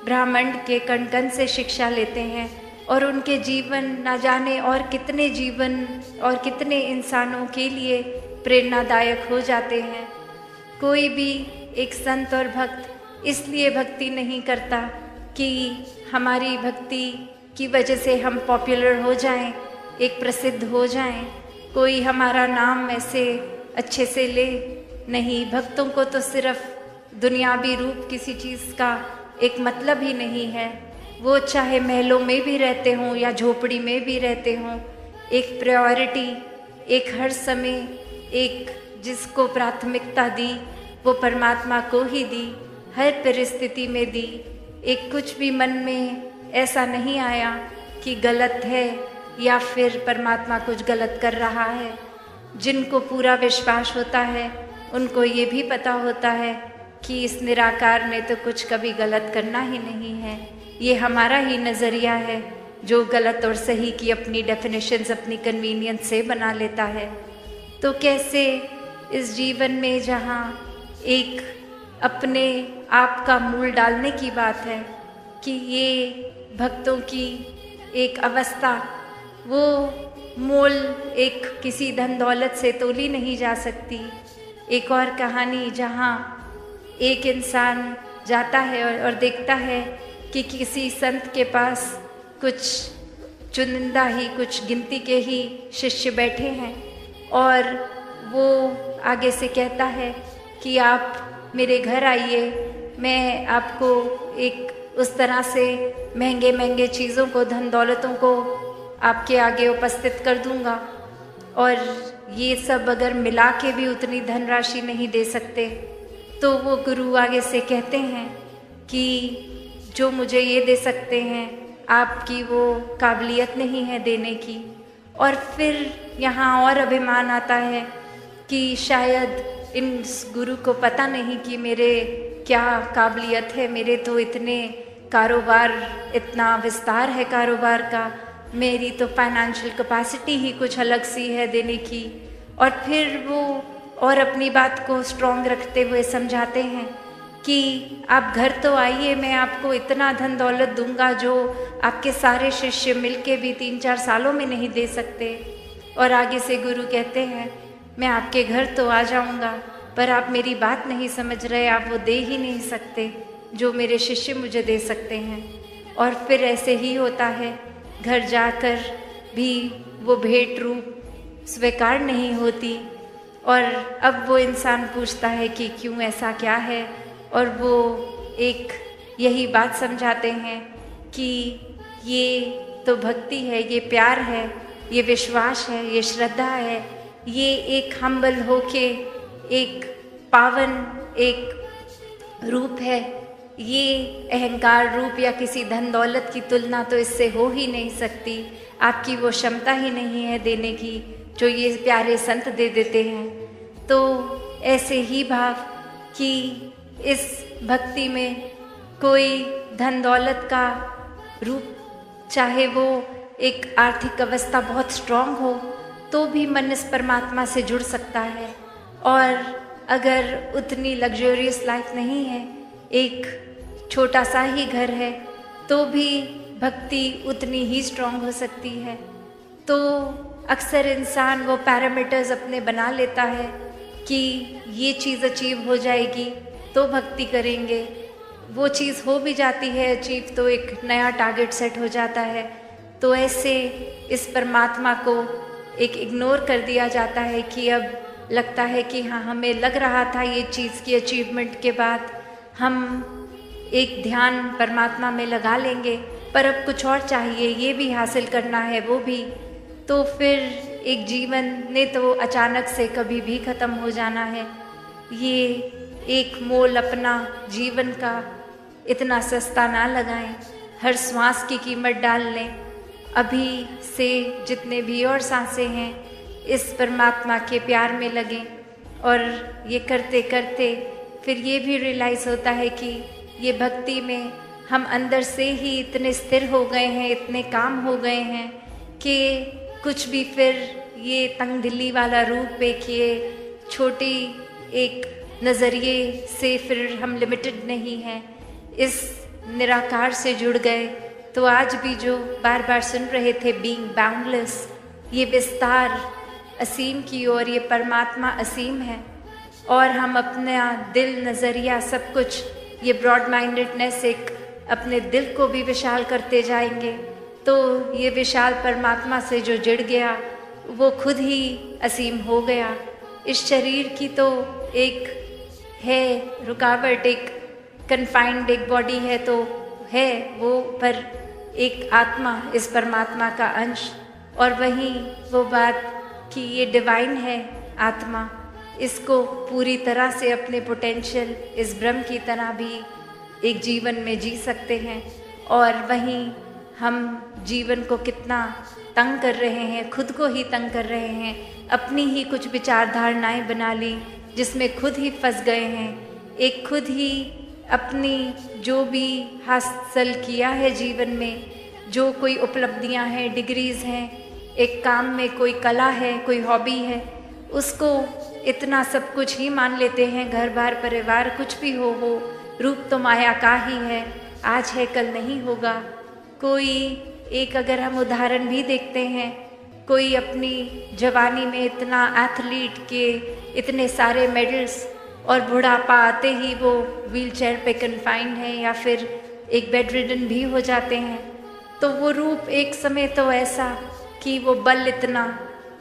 ब्रह्मांड के कण कण से शिक्षा लेते हैं और उनके जीवन ना जाने और कितने जीवन और कितने इंसानों के लिए प्रेरणादायक हो जाते हैं। कोई भी एक संत और भक्त इसलिए भक्ति नहीं करता कि हमारी भक्ति की वजह से हम पॉपुलर हो जाएं, एक प्रसिद्ध हो जाएं, कोई हमारा नाम ऐसे अच्छे से ले। नहीं, भक्तों को तो सिर्फ दुनियावी रूप किसी चीज़ का एक मतलब ही नहीं है। वो चाहे महलों में भी रहते हों या झोपड़ी में भी रहते हों, एक प्रायोरिटी, एक हर समय एक जिसको प्राथमिकता दी वो परमात्मा को ही दी, हर परिस्थिति में दी। एक कुछ भी मन में ऐसा नहीं आया कि गलत है या फिर परमात्मा कुछ गलत कर रहा है। जिनको पूरा विश्वास होता है उनको ये भी पता होता है कि इस निराकार ने तो कुछ कभी गलत करना ही नहीं है। ये हमारा ही नज़रिया है जो गलत और सही की अपनी डेफिनेशंस अपनी कन्वीनियंस से बना लेता है। तो कैसे इस जीवन में जहाँ एक अपने आप का मूल डालने की बात है कि ये भक्तों की एक अवस्था, वो मोल एक किसी धन दौलत से तोली नहीं जा सकती। एक और कहानी जहाँ एक इंसान जाता है और देखता है कि किसी संत के पास कुछ चुनिंदा ही, कुछ गिनती के ही शिष्य बैठे हैं और वो आगे से कहता है कि आप मेरे घर आइए, मैं आपको एक उस तरह से महंगे महंगे चीज़ों को, धन दौलतों को आपके आगे उपस्थित कर दूंगा, और ये सब अगर मिला के भी उतनी धनराशि नहीं दे सकते। तो वो गुरु आगे से कहते हैं कि जो मुझे ये दे सकते हैं आपकी वो काबिलियत नहीं है देने की। और फिर यहाँ और अभिमान आता है कि शायद इन गुरु को पता नहीं कि मेरे क्या काबिलियत है, मेरे तो इतने कारोबार, इतना विस्तार है कारोबार का, मेरी तो फाइनेंशियल कैपेसिटी ही कुछ अलग सी है देने की। और फिर वो और अपनी बात को स्ट्रॉन्ग रखते हुए समझाते हैं कि आप घर तो आइए, मैं आपको इतना धन दौलत दूंगा जो आपके सारे शिष्य मिलके भी 3-4 सालों में नहीं दे सकते। और आगे से गुरु कहते हैं मैं आपके घर तो आ जाऊंगा, पर आप मेरी बात नहीं समझ रहे, आप वो दे ही नहीं सकते जो मेरे शिष्य मुझे दे सकते हैं। और फिर ऐसे ही होता है, घर जाकर भी वो भेंट रूप स्वीकार नहीं होती। और अब वो इंसान पूछता है कि क्यों ऐसा क्या है, और वो एक यही बात समझाते हैं कि ये तो भक्ति है, ये प्यार है, ये विश्वास है, ये श्रद्धा है, ये एक हम्बल होके एक पावन एक रूप है। ये अहंकार रूप या किसी धन दौलत की तुलना तो इससे हो ही नहीं सकती। आपकी वो क्षमता ही नहीं है देने की जो ये प्यारे संत दे देते हैं। तो ऐसे ही भाव कि इस भक्ति में कोई धन दौलत का रूप, चाहे वो एक आर्थिक अवस्था बहुत स्ट्रांग हो, तो भी मन इस परमात्मा से जुड़ सकता है। और अगर उतनी लग्जरियस लाइफ नहीं है, एक छोटा सा ही घर है, तो भी भक्ति उतनी ही स्ट्रांग हो सकती है। तो अक्सर इंसान वो पैरामीटर्स अपने बना लेता है कि ये चीज़ अचीव हो जाएगी तो भक्ति करेंगे। वो चीज़ हो भी जाती है अचीव, तो एक नया टारगेट सेट हो जाता है। तो ऐसे इस परमात्मा को एक इग्नोर कर दिया जाता है कि अब लगता है कि हाँ, हमें लग रहा था ये चीज़ की अचीवमेंट के बाद हम एक ध्यान परमात्मा में लगा लेंगे, पर अब कुछ और चाहिए, ये भी हासिल करना है, वो भी। तो फिर एक जीवन ने तो अचानक से कभी भी ख़त्म हो जाना है। ये एक मोल अपना जीवन का इतना सस्ता ना लगाएं, हर श्वास की कीमत डाल लें। अभी से जितने भी और सांसें हैं इस परमात्मा के प्यार में लगें, और ये करते करते फिर ये भी रियलाइज़ होता है कि ये भक्ति में हम अंदर से ही इतने स्थिर हो गए हैं, इतने काम हो गए हैं कि कुछ भी फिर ये तंग दिल्ली वाला रूप, एक ये छोटी एक नज़रिए से फिर हम लिमिटेड नहीं हैं, इस निराकार से जुड़ गए। तो आज भी जो बार बार सुन रहे थे बीइंग बाउंडलेस, ये विस्तार असीम की ओर, ये परमात्मा असीम है, और हम अपना दिल, नज़रिया, सब कुछ, ये ब्रॉड माइंडेडनेस, एक अपने दिल को भी विशाल करते जाएंगे। तो ये विशाल परमात्मा से जो जुड़ गया वो खुद ही असीम हो गया। इस शरीर की तो एक है रुकावट, एक कन्फाइंड एक बॉडी है तो है वो, पर एक आत्मा इस परमात्मा का अंश, और वहीं वो बात कि ये डिवाइन है आत्मा, इसको पूरी तरह से अपने पोटेंशियल इस ब्रह्म की तरह भी एक जीवन में जी सकते हैं। और वहीं हम जीवन को कितना तंग कर रहे हैं, खुद को ही तंग कर रहे हैं, अपनी ही कुछ विचारधारणाएं बना ली जिसमें खुद ही फंस गए हैं। एक खुद ही अपनी जो भी हासिल किया है जीवन में, जो कोई उपलब्धियां हैं, डिग्रीज़ हैं, एक काम में कोई कला है, कोई हॉबी है, उसको इतना सब कुछ ही मान लेते हैं। घर बार परिवार कुछ भी हो, रूप तो माया का ही है, आज है कल नहीं होगा। कोई एक अगर हम उदाहरण भी देखते हैं, कोई अपनी जवानी में इतना एथलीट के इतने सारे मेडल्स, और बुढ़ापा आते ही वो व्हीलचेयर पे कन्फाइंड है या फिर एक बेड रिडन भी हो जाते हैं। तो वो रूप एक समय तो ऐसा कि वो बल इतना,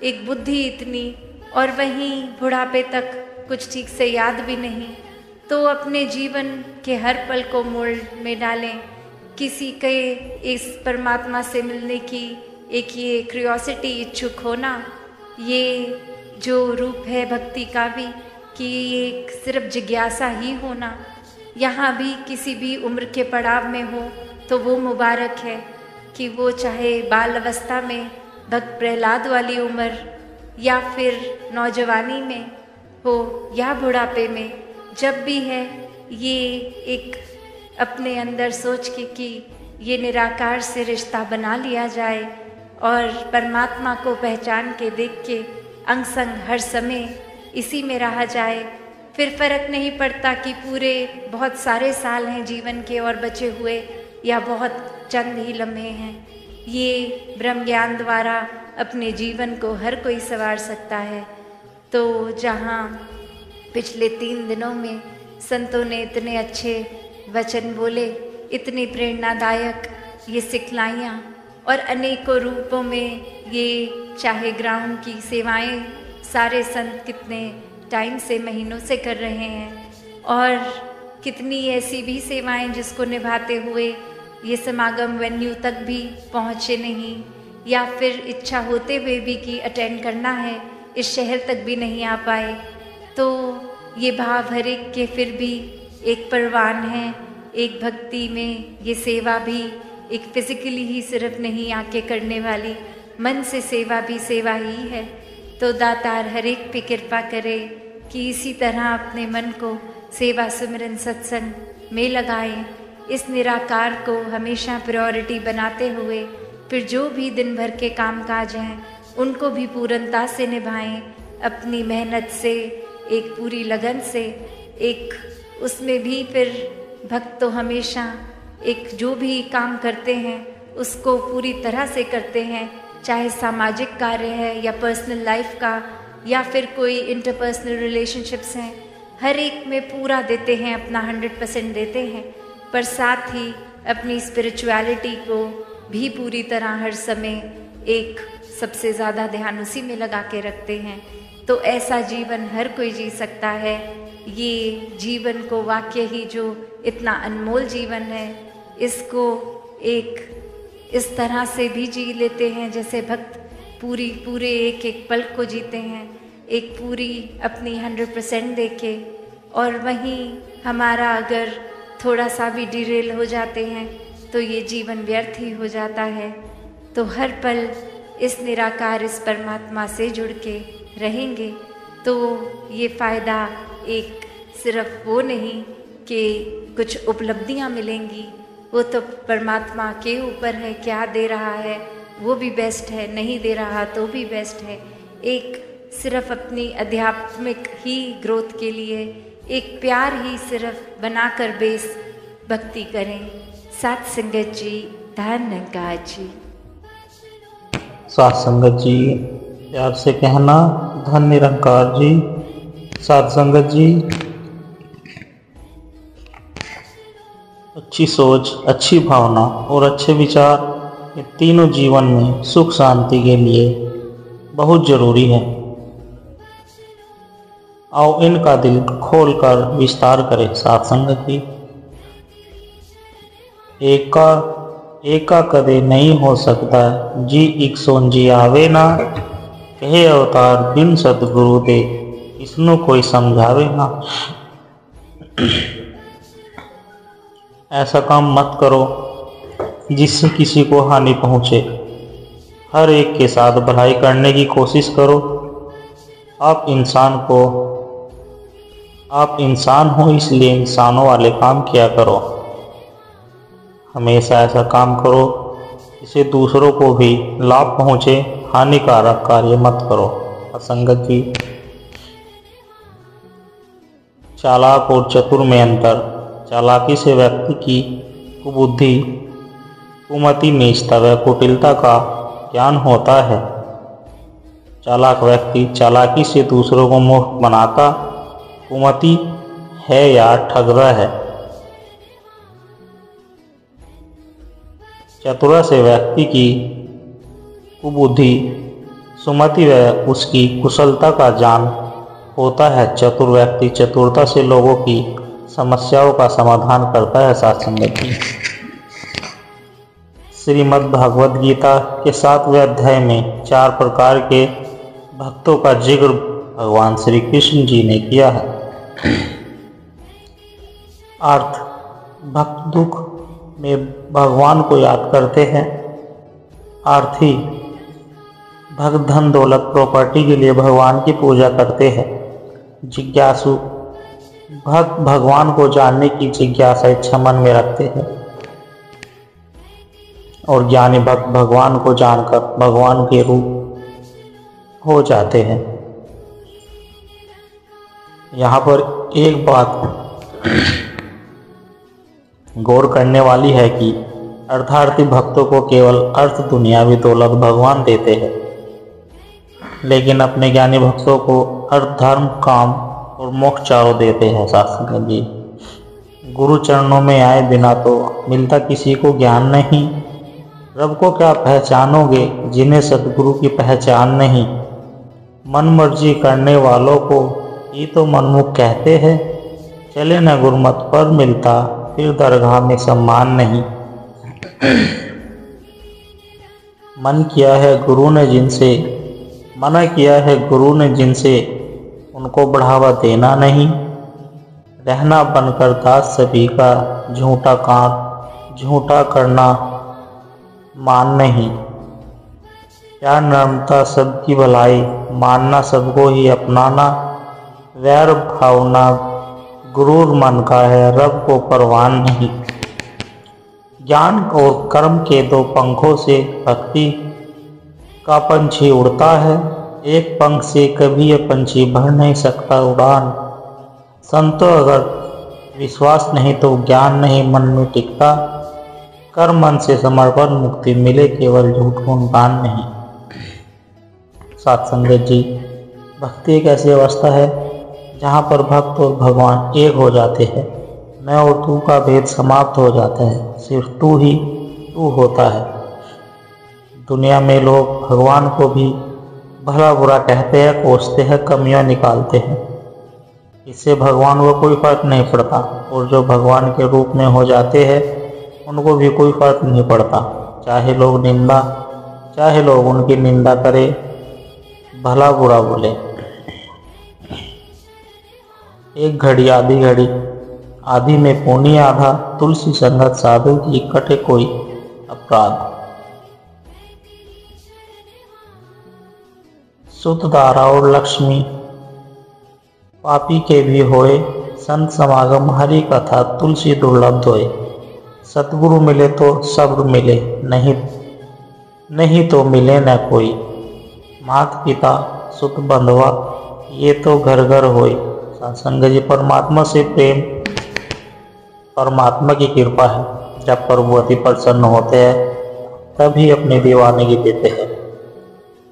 एक बुद्धि इतनी, और वहीं बुढ़ापे तक कुछ ठीक से याद भी नहीं। तो अपने जीवन के हर पल को मोल्ड में डालें, किसी के इस परमात्मा से मिलने की एक ये क्यूरियोसिटी, इच्छुक होना, ये जो रूप है भक्ति का भी, कि ये एक सिर्फ जिज्ञासा ही होना, यहाँ भी किसी भी उम्र के पड़ाव में हो तो वो मुबारक है कि वो चाहे बाल अवस्था में भक्त प्रहलाद वाली उम्र, या फिर नौजवानी में हो या बुढ़ापे में, जब भी है ये एक अपने अंदर सोच के कि ये निराकार से रिश्ता बना लिया जाए और परमात्मा को पहचान के देख के अंग संग हर समय इसी में रहा जाए। फिर फर्क नहीं पड़ता कि पूरे बहुत सारे साल हैं जीवन के और बचे हुए, या बहुत चंद ही लम्हे हैं। ये ब्रह्म ज्ञान द्वारा अपने जीवन को हर कोई संवार सकता है। तो जहाँ पिछले 3 दिनों में संतों ने इतने अच्छे वचन बोले, इतनी प्रेरणादायक ये सिखलाइयाँ, और अनेकों रूपों में ये चाहे ग्राउंड की सेवाएं सारे संत कितने टाइम से, महीनों से कर रहे हैं, और कितनी ऐसी भी सेवाएं जिसको निभाते हुए ये समागम वेन्यू तक भी पहुँचे नहीं, या फिर इच्छा होते हुए भी कि अटेंड करना है, इस शहर तक भी नहीं आ पाए। तो ये भाव हर एक के फिर भी एक परवान है। एक भक्ति में ये सेवा भी एक फिजिकली ही सिर्फ नहीं आके करने वाली, मन से सेवा भी सेवा ही है। तो दातार हर एक पे कृपा करे कि इसी तरह अपने मन को सेवा सुमिरन सत्संग में लगाएं, इस निराकार को हमेशा प्रायोरिटी बनाते हुए फिर जो भी दिन भर के काम काज हैं उनको भी पूर्णता से निभाएं, अपनी मेहनत से, एक पूरी लगन से। एक उसमें भी फिर भक्त तो हमेशा एक जो भी काम करते हैं उसको पूरी तरह से करते हैं, चाहे सामाजिक कार्य है या पर्सनल लाइफ का या फिर कोई इंटरपर्सनल रिलेशनशिप्स हैं, हर एक में पूरा देते हैं, अपना 100% देते हैं, पर साथ ही अपनी स्पिरिचुअलिटी को भी पूरी तरह हर समय एक सबसे ज़्यादा ध्यान उसी में लगा के रखते हैं। तो ऐसा जीवन हर कोई जी सकता है। ये जीवन को वाकई ही जो इतना अनमोल जीवन है, इसको एक इस तरह से भी जी लेते हैं जैसे भक्त पूरे एक एक पल को जीते हैं, एक पूरी अपनी 100% देके। और वहीं हमारा अगर थोड़ा सा भी डिरेल हो जाते हैं तो ये जीवन व्यर्थ ही हो जाता है। तो हर पल इस निराकार, इस परमात्मा से जुड़ के रहेंगे तो ये फ़ायदा एक सिर्फ वो नहीं कि कुछ उपलब्धियाँ मिलेंगी, वो तो परमात्मा के ऊपर है, क्या दे रहा है वो भी बेस्ट है, नहीं दे रहा तो भी बेस्ट है। एक सिर्फ अपनी आध्यात्मिक ही ग्रोथ के लिए एक प्यार ही सिर्फ बनाकर बेस भक्ति करें। साथ संगत जी, धन्यवाद जी। साथ संगत जी, प्यार से कहना धन निरंकार जी। साथ संगत जी, अच्छी सोच, अच्छी भावना और अच्छे विचार, ये तीनों जीवन में सुख शांति के लिए बहुत जरूरी है। आओ इनका दिल खोलकर विस्तार करें साथ संगत जी। एका कदे नहीं हो सकता जी, एक सोन जी आवे ना, कहे अवतार बिन सतगुरु दे, इसनु कोई समझावे ना। ऐसा काम मत करो जिससे किसी को हानि पहुंचे। हर एक के साथ भलाई करने की कोशिश करो। आप इंसान हो, इसलिए इंसानों वाले काम किया करो। हमेशा ऐसा काम करो जिससे दूसरों को भी लाभ पहुँचे, हानिकारक कार्य मत करो। असंगत जी, चालाक और चतुर में अंतर। चालाकी से व्यक्ति की कुबुद्धि, कुमति, नीचता व कुटिलता का ज्ञान होता है। चालाक व्यक्ति चालाकी से दूसरों को मूर्ख बनाता, कुमति है या ठग रहा है। चतुरा से व्यक्ति की कुबुद्धि, सुमति व उसकी कुशलता का ज्ञान होता है। चतुर व्यक्ति चतुरता से लोगों की समस्याओं का समाधान करता है। साथ संगत जी, श्रीमद् भागवत गीता के 7वें अध्याय में 4 प्रकार के भक्तों का जिक्र भगवान श्री कृष्ण जी ने किया है। अर्थ, भक्त दुख में भगवान को याद करते हैं। आर्थी, भक्त धन दौलत प्रॉपर्टी के लिए भगवान की पूजा करते हैं। जिज्ञासु, भक्त भगवान को जानने की जिज्ञासा इच्छा मन में रखते हैं। और ज्ञानी भक्त भगवान को जानकर भगवान के रूप हो जाते हैं। यहाँ पर एक बात गौर करने वाली है कि अर्थार्थी भक्तों को केवल अर्थ दुनियावी दौलत भगवान देते हैं, लेकिन अपने ज्ञानी भक्तों को अर्थ धर्म काम और मोक्ष चारों देते हैं। शास्त्र जी, गुरु चरणों में आए बिना तो मिलता किसी को ज्ञान नहीं। रब को क्या पहचानोगे जिन्हें सतगुरु की पहचान नहीं। मन मर्जी करने वालों को ही तो मनमुख कहते हैं। चले न गुरमत पर मिलता, फिर दरगाह में सम्मान नहीं। मना किया है गुरु ने जिनसे उनको बढ़ावा देना नहीं। रहना बनकर दास सभी का, झूठा करना मान नहीं। प्यार नम्रता सबकी भलाई, मानना सबको ही अपनाना। वैर भावना गुरूर मन का है, रब को परवान नहीं। ज्ञान और कर्म के दो पंखों से भक्ति का पंछी उड़ता है। एक पंख से कभी यह पंछी भर नहीं सकता उड़ान। संतो अगर विश्वास नहीं तो ज्ञान नहीं मन में टिकता। कर मन से समर्पण मुक्ति मिले, केवल झूठ गुणगान नहीं। साथ संगत जी, भक्ति एक ऐसी अवस्था है जहाँ पर भक्त और भगवान एक हो जाते हैं। मैं और तू का भेद समाप्त हो जाता है, सिर्फ तू ही तू होता है। दुनिया में लोग भगवान को भी भला बुरा कहते हैं, कोसते हैं, कमियां निकालते हैं। इससे भगवान को कोई फर्क नहीं पड़ता, और जो भगवान के रूप में हो जाते हैं उनको भी कोई फर्क नहीं पड़ता। चाहे लोग उनकी निंदा करें, भला बुरा बोले। एक घड़ी आधी में पुण्य आधा, तुलसी संगत साधु की कटे कोई अपराध। सुत धारा और लक्ष्मी पापी के भी होए, संत समागम हरि कथा तुलसी दुर्लभ होए। सतगुरु मिले तो सब्र मिले, नहीं तो मिले न कोई। माता पिता सुत बंधवा ये तो घर घर होए। सत्संग जी, परमात्मा से प्रेम परमात्मा की कृपा है। जब प्रभु अति प्रसन्न होते हैं तभी अपनी दीवानगी देते हैं,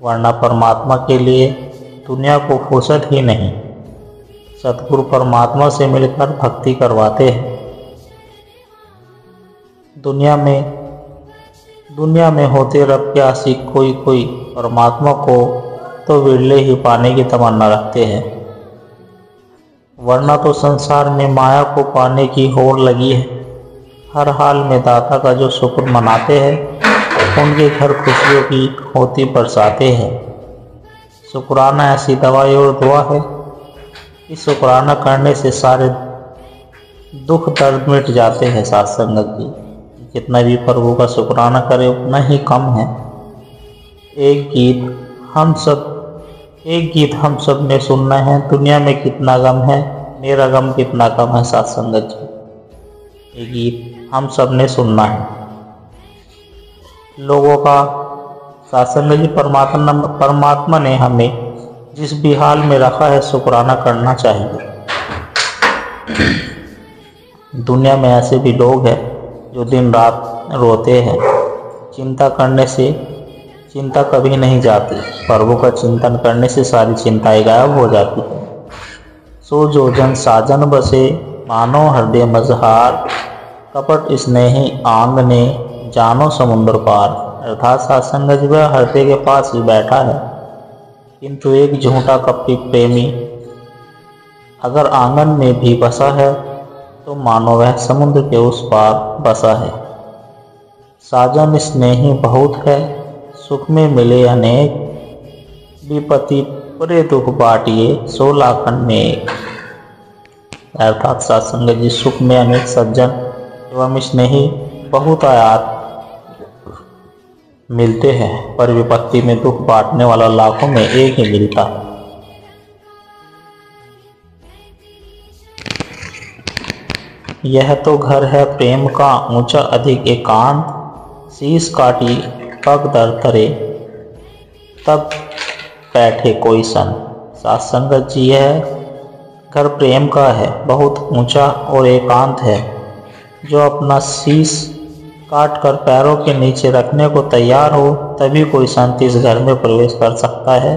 वरना परमात्मा के लिए दुनिया को फुर्सत ही नहीं। सतगुरु परमात्मा से मिलकर भक्ति करवाते हैं। दुनिया में होते रब के आशिक कोई परमात्मा को तो विरले ही पाने की तमन्ना रखते हैं, वरना तो संसार में माया को पाने की होड़ लगी है। हर हाल में दाता का जो शुक्र मनाते हैं, उनके घर खुशियों की होती बरसाते हैं। शुक्राना ऐसी दवाई और दुआ है, इस शुक्राना करने से सारे दुख दर्द मिट जाते हैं। साथ संगत जी, जितना भी प्रभु का शुक्राना करे उतना ही कम है। एक गीत हम सब ने सुनना है, दुनिया में कितना गम है, मेरा गम कितना कम है। साथ संगत जी, ये गीत हम सब ने सुनना है। लोगों का साथ संगत जी, परमात्मा ने हमें जिस भी हाल में रखा है शुक्राना करना चाहिए। दुनिया में ऐसे भी लोग हैं जो दिन रात रोते हैं, चिंता करने से चिंता कभी नहीं जाती। प्रभु का चिंतन करने से सारी चिंताएं गायब हो जाती है। सो जो जन साजन बसे, मानो हृदय मझहार। कपट स्नेही आंग ने, जानो समुद्र पार। अर्थात सत्संग जी वह हृदय के पास ही बैठा है, किंतु एक झूठा कपटी प्रेमी अगर आंगन में भी बसा है तो मानो वह समुद्र के उस पार बसा है। साजन स्नेही बहुत है, सुख में मिले अनेक। विपत्ति परे दुख बाटिए, 16 खंड में एक। अर्थात सत्संग जी, सुख में अनेक सज्जन एवं स्नेही बहुत आयात मिलते हैं, पर विपत्ति में दुख बांटने वाला लाखों में एक ही मिलता है। यह तो घर है प्रेम का ऊंचा अधिक एकांत। शीश काटी पग दर तरे, तब बैठे कोई सन। साथ संगत जी, यह घर प्रेम का है, बहुत ऊंचा और एकांत है। जो अपना शीश काट कर पैरों के नीचे रखने को तैयार हो, तभी कोई संत इस घर में प्रवेश कर सकता है।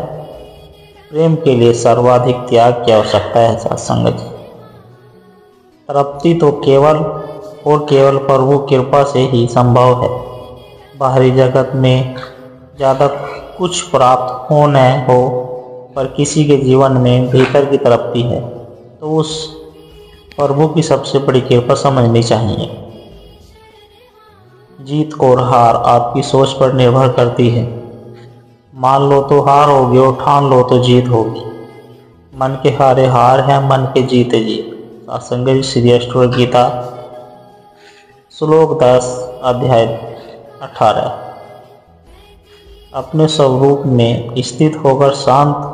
प्रेम के लिए सर्वाधिक त्याग की आवश्यकता है। सत्संग जी, तृप्ति तो केवल प्रभु कृपा से ही संभव है। बाहरी जगत में ज़्यादा कुछ प्राप्त हो न हो, पर किसी के जीवन में भीतर की तृप्ति है तो उस प्रभु की सबसे बड़ी कृपा समझनी चाहिए। जीत और हार आपकी सोच पर निर्भर करती है। मान लो तो हार होगी और ठान लो तो जीत होगी। मन के हारे हार है, मन के जीते जीत। सत्संग श्री अष्टवक्र गीता श्लोक 10 अध्याय 18। अपने स्वरूप में स्थित होकर शांत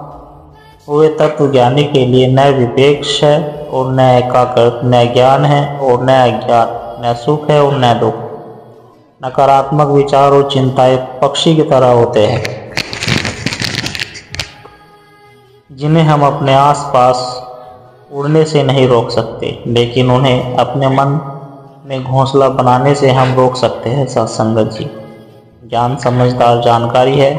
हुए तत्वज्ञानी के लिए न विवेक है और न एकाग्रता, न ज्ञान है और न अज्ञान, न सुख है और न दुख। नकारात्मक विचार और चिंताएं पक्षी की तरह होते हैं जिन्हें हम अपने आसपास उड़ने से नहीं रोक सकते, लेकिन उन्हें अपने मन में घोंसला बनाने से हम रोक सकते हैं। सत्संगत जी, ज्ञान समझदार जानकारी है।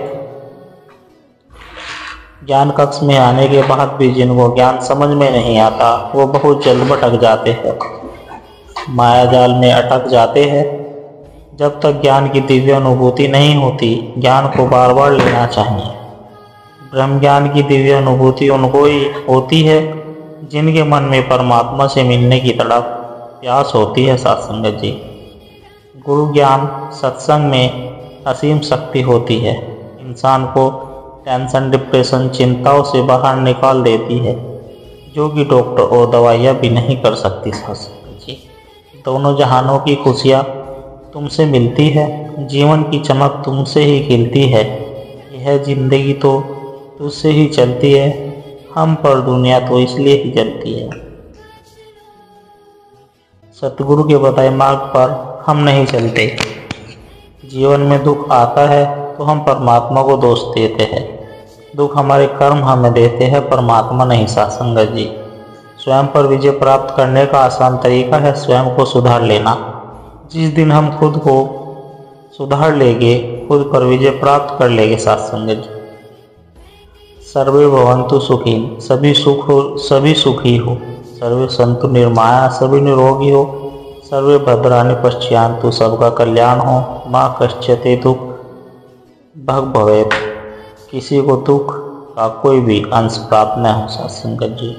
ज्ञान कक्ष में आने के बाद भी जिनको ज्ञान समझ में नहीं आता वो बहुत जल्द भटक जाते हैं, माया जाल में अटक जाते हैं। जब तक ज्ञान की दिव्य अनुभूति नहीं होती, ज्ञान को बार बार लेना चाहिए। ब्रह्म ज्ञान की दिव्य अनुभूति उनको ही होती है जिनके मन में परमात्मा से मिलने की तड़प प्यास होती है। सत्संगत जी, गुरु ज्ञान सत्संग में असीम शक्ति होती है। इंसान को टेंशन, डिप्रेशन, चिंताओं से बाहर निकाल देती है, जो कि डॉक्टर और दवाइयाँ भी नहीं कर सकती। सत्संगत जी, दोनों जहानों की खुशियाँ तुमसे मिलती है, जीवन की चमक तुमसे ही खिलती है। यह जिंदगी तो तुझसे ही चलती है, हम पर दुनिया तो इसलिए ही चलती है। सतगुरु के बताए मार्ग पर हम नहीं चलते। जीवन में दुख आता है तो हम परमात्मा को दोष देते हैं। दुख हमारे कर्म हमें देते हैं, परमात्मा नहीं। सत्संगत जी, स्वयं पर विजय प्राप्त करने का आसान तरीका है स्वयं को सुधार लेना। जिस दिन हम खुद को सुधार लेंगे, खुद पर विजय प्राप्त कर लेंगे। सत्संगत जी, सर्वे भवन्तु सुखिन, सभी सुखी हो। सर्वे सन्तु निर्माया, सभी निरोगी हो। सर्वे भद्राणि पश्यन्तु, सबका कल्याण हो। माँ कश्चिते दुख भग भवेत्, किसी को दुख का कोई भी अंश प्राप्त न हो। सत्संगत जी,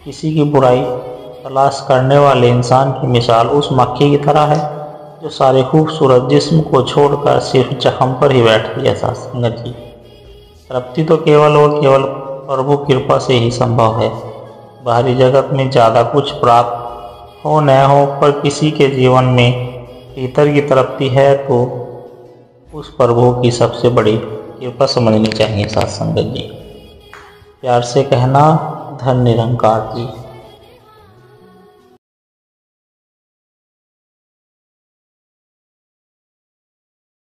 किसी की बुराई तलाश करने वाले इंसान की मिसाल उस मक्खी की तरह है जो सारे खूबसूरत जिस्म को छोड़कर सिर्फ जख्म पर ही बैठती है। सत्संगत जी, तृप्ति तो केवल और केवल प्रभु कृपा से ही संभव है। बाहरी जगत में ज़्यादा कुछ प्राप्त हो न हो, पर किसी के जीवन में भीतर की तृप्ति है तो उस प्रभु की सबसे बड़ी कृपा समझनी चाहिए। सत्संगत जी, प्यार से कहना, धन निरंकार जी।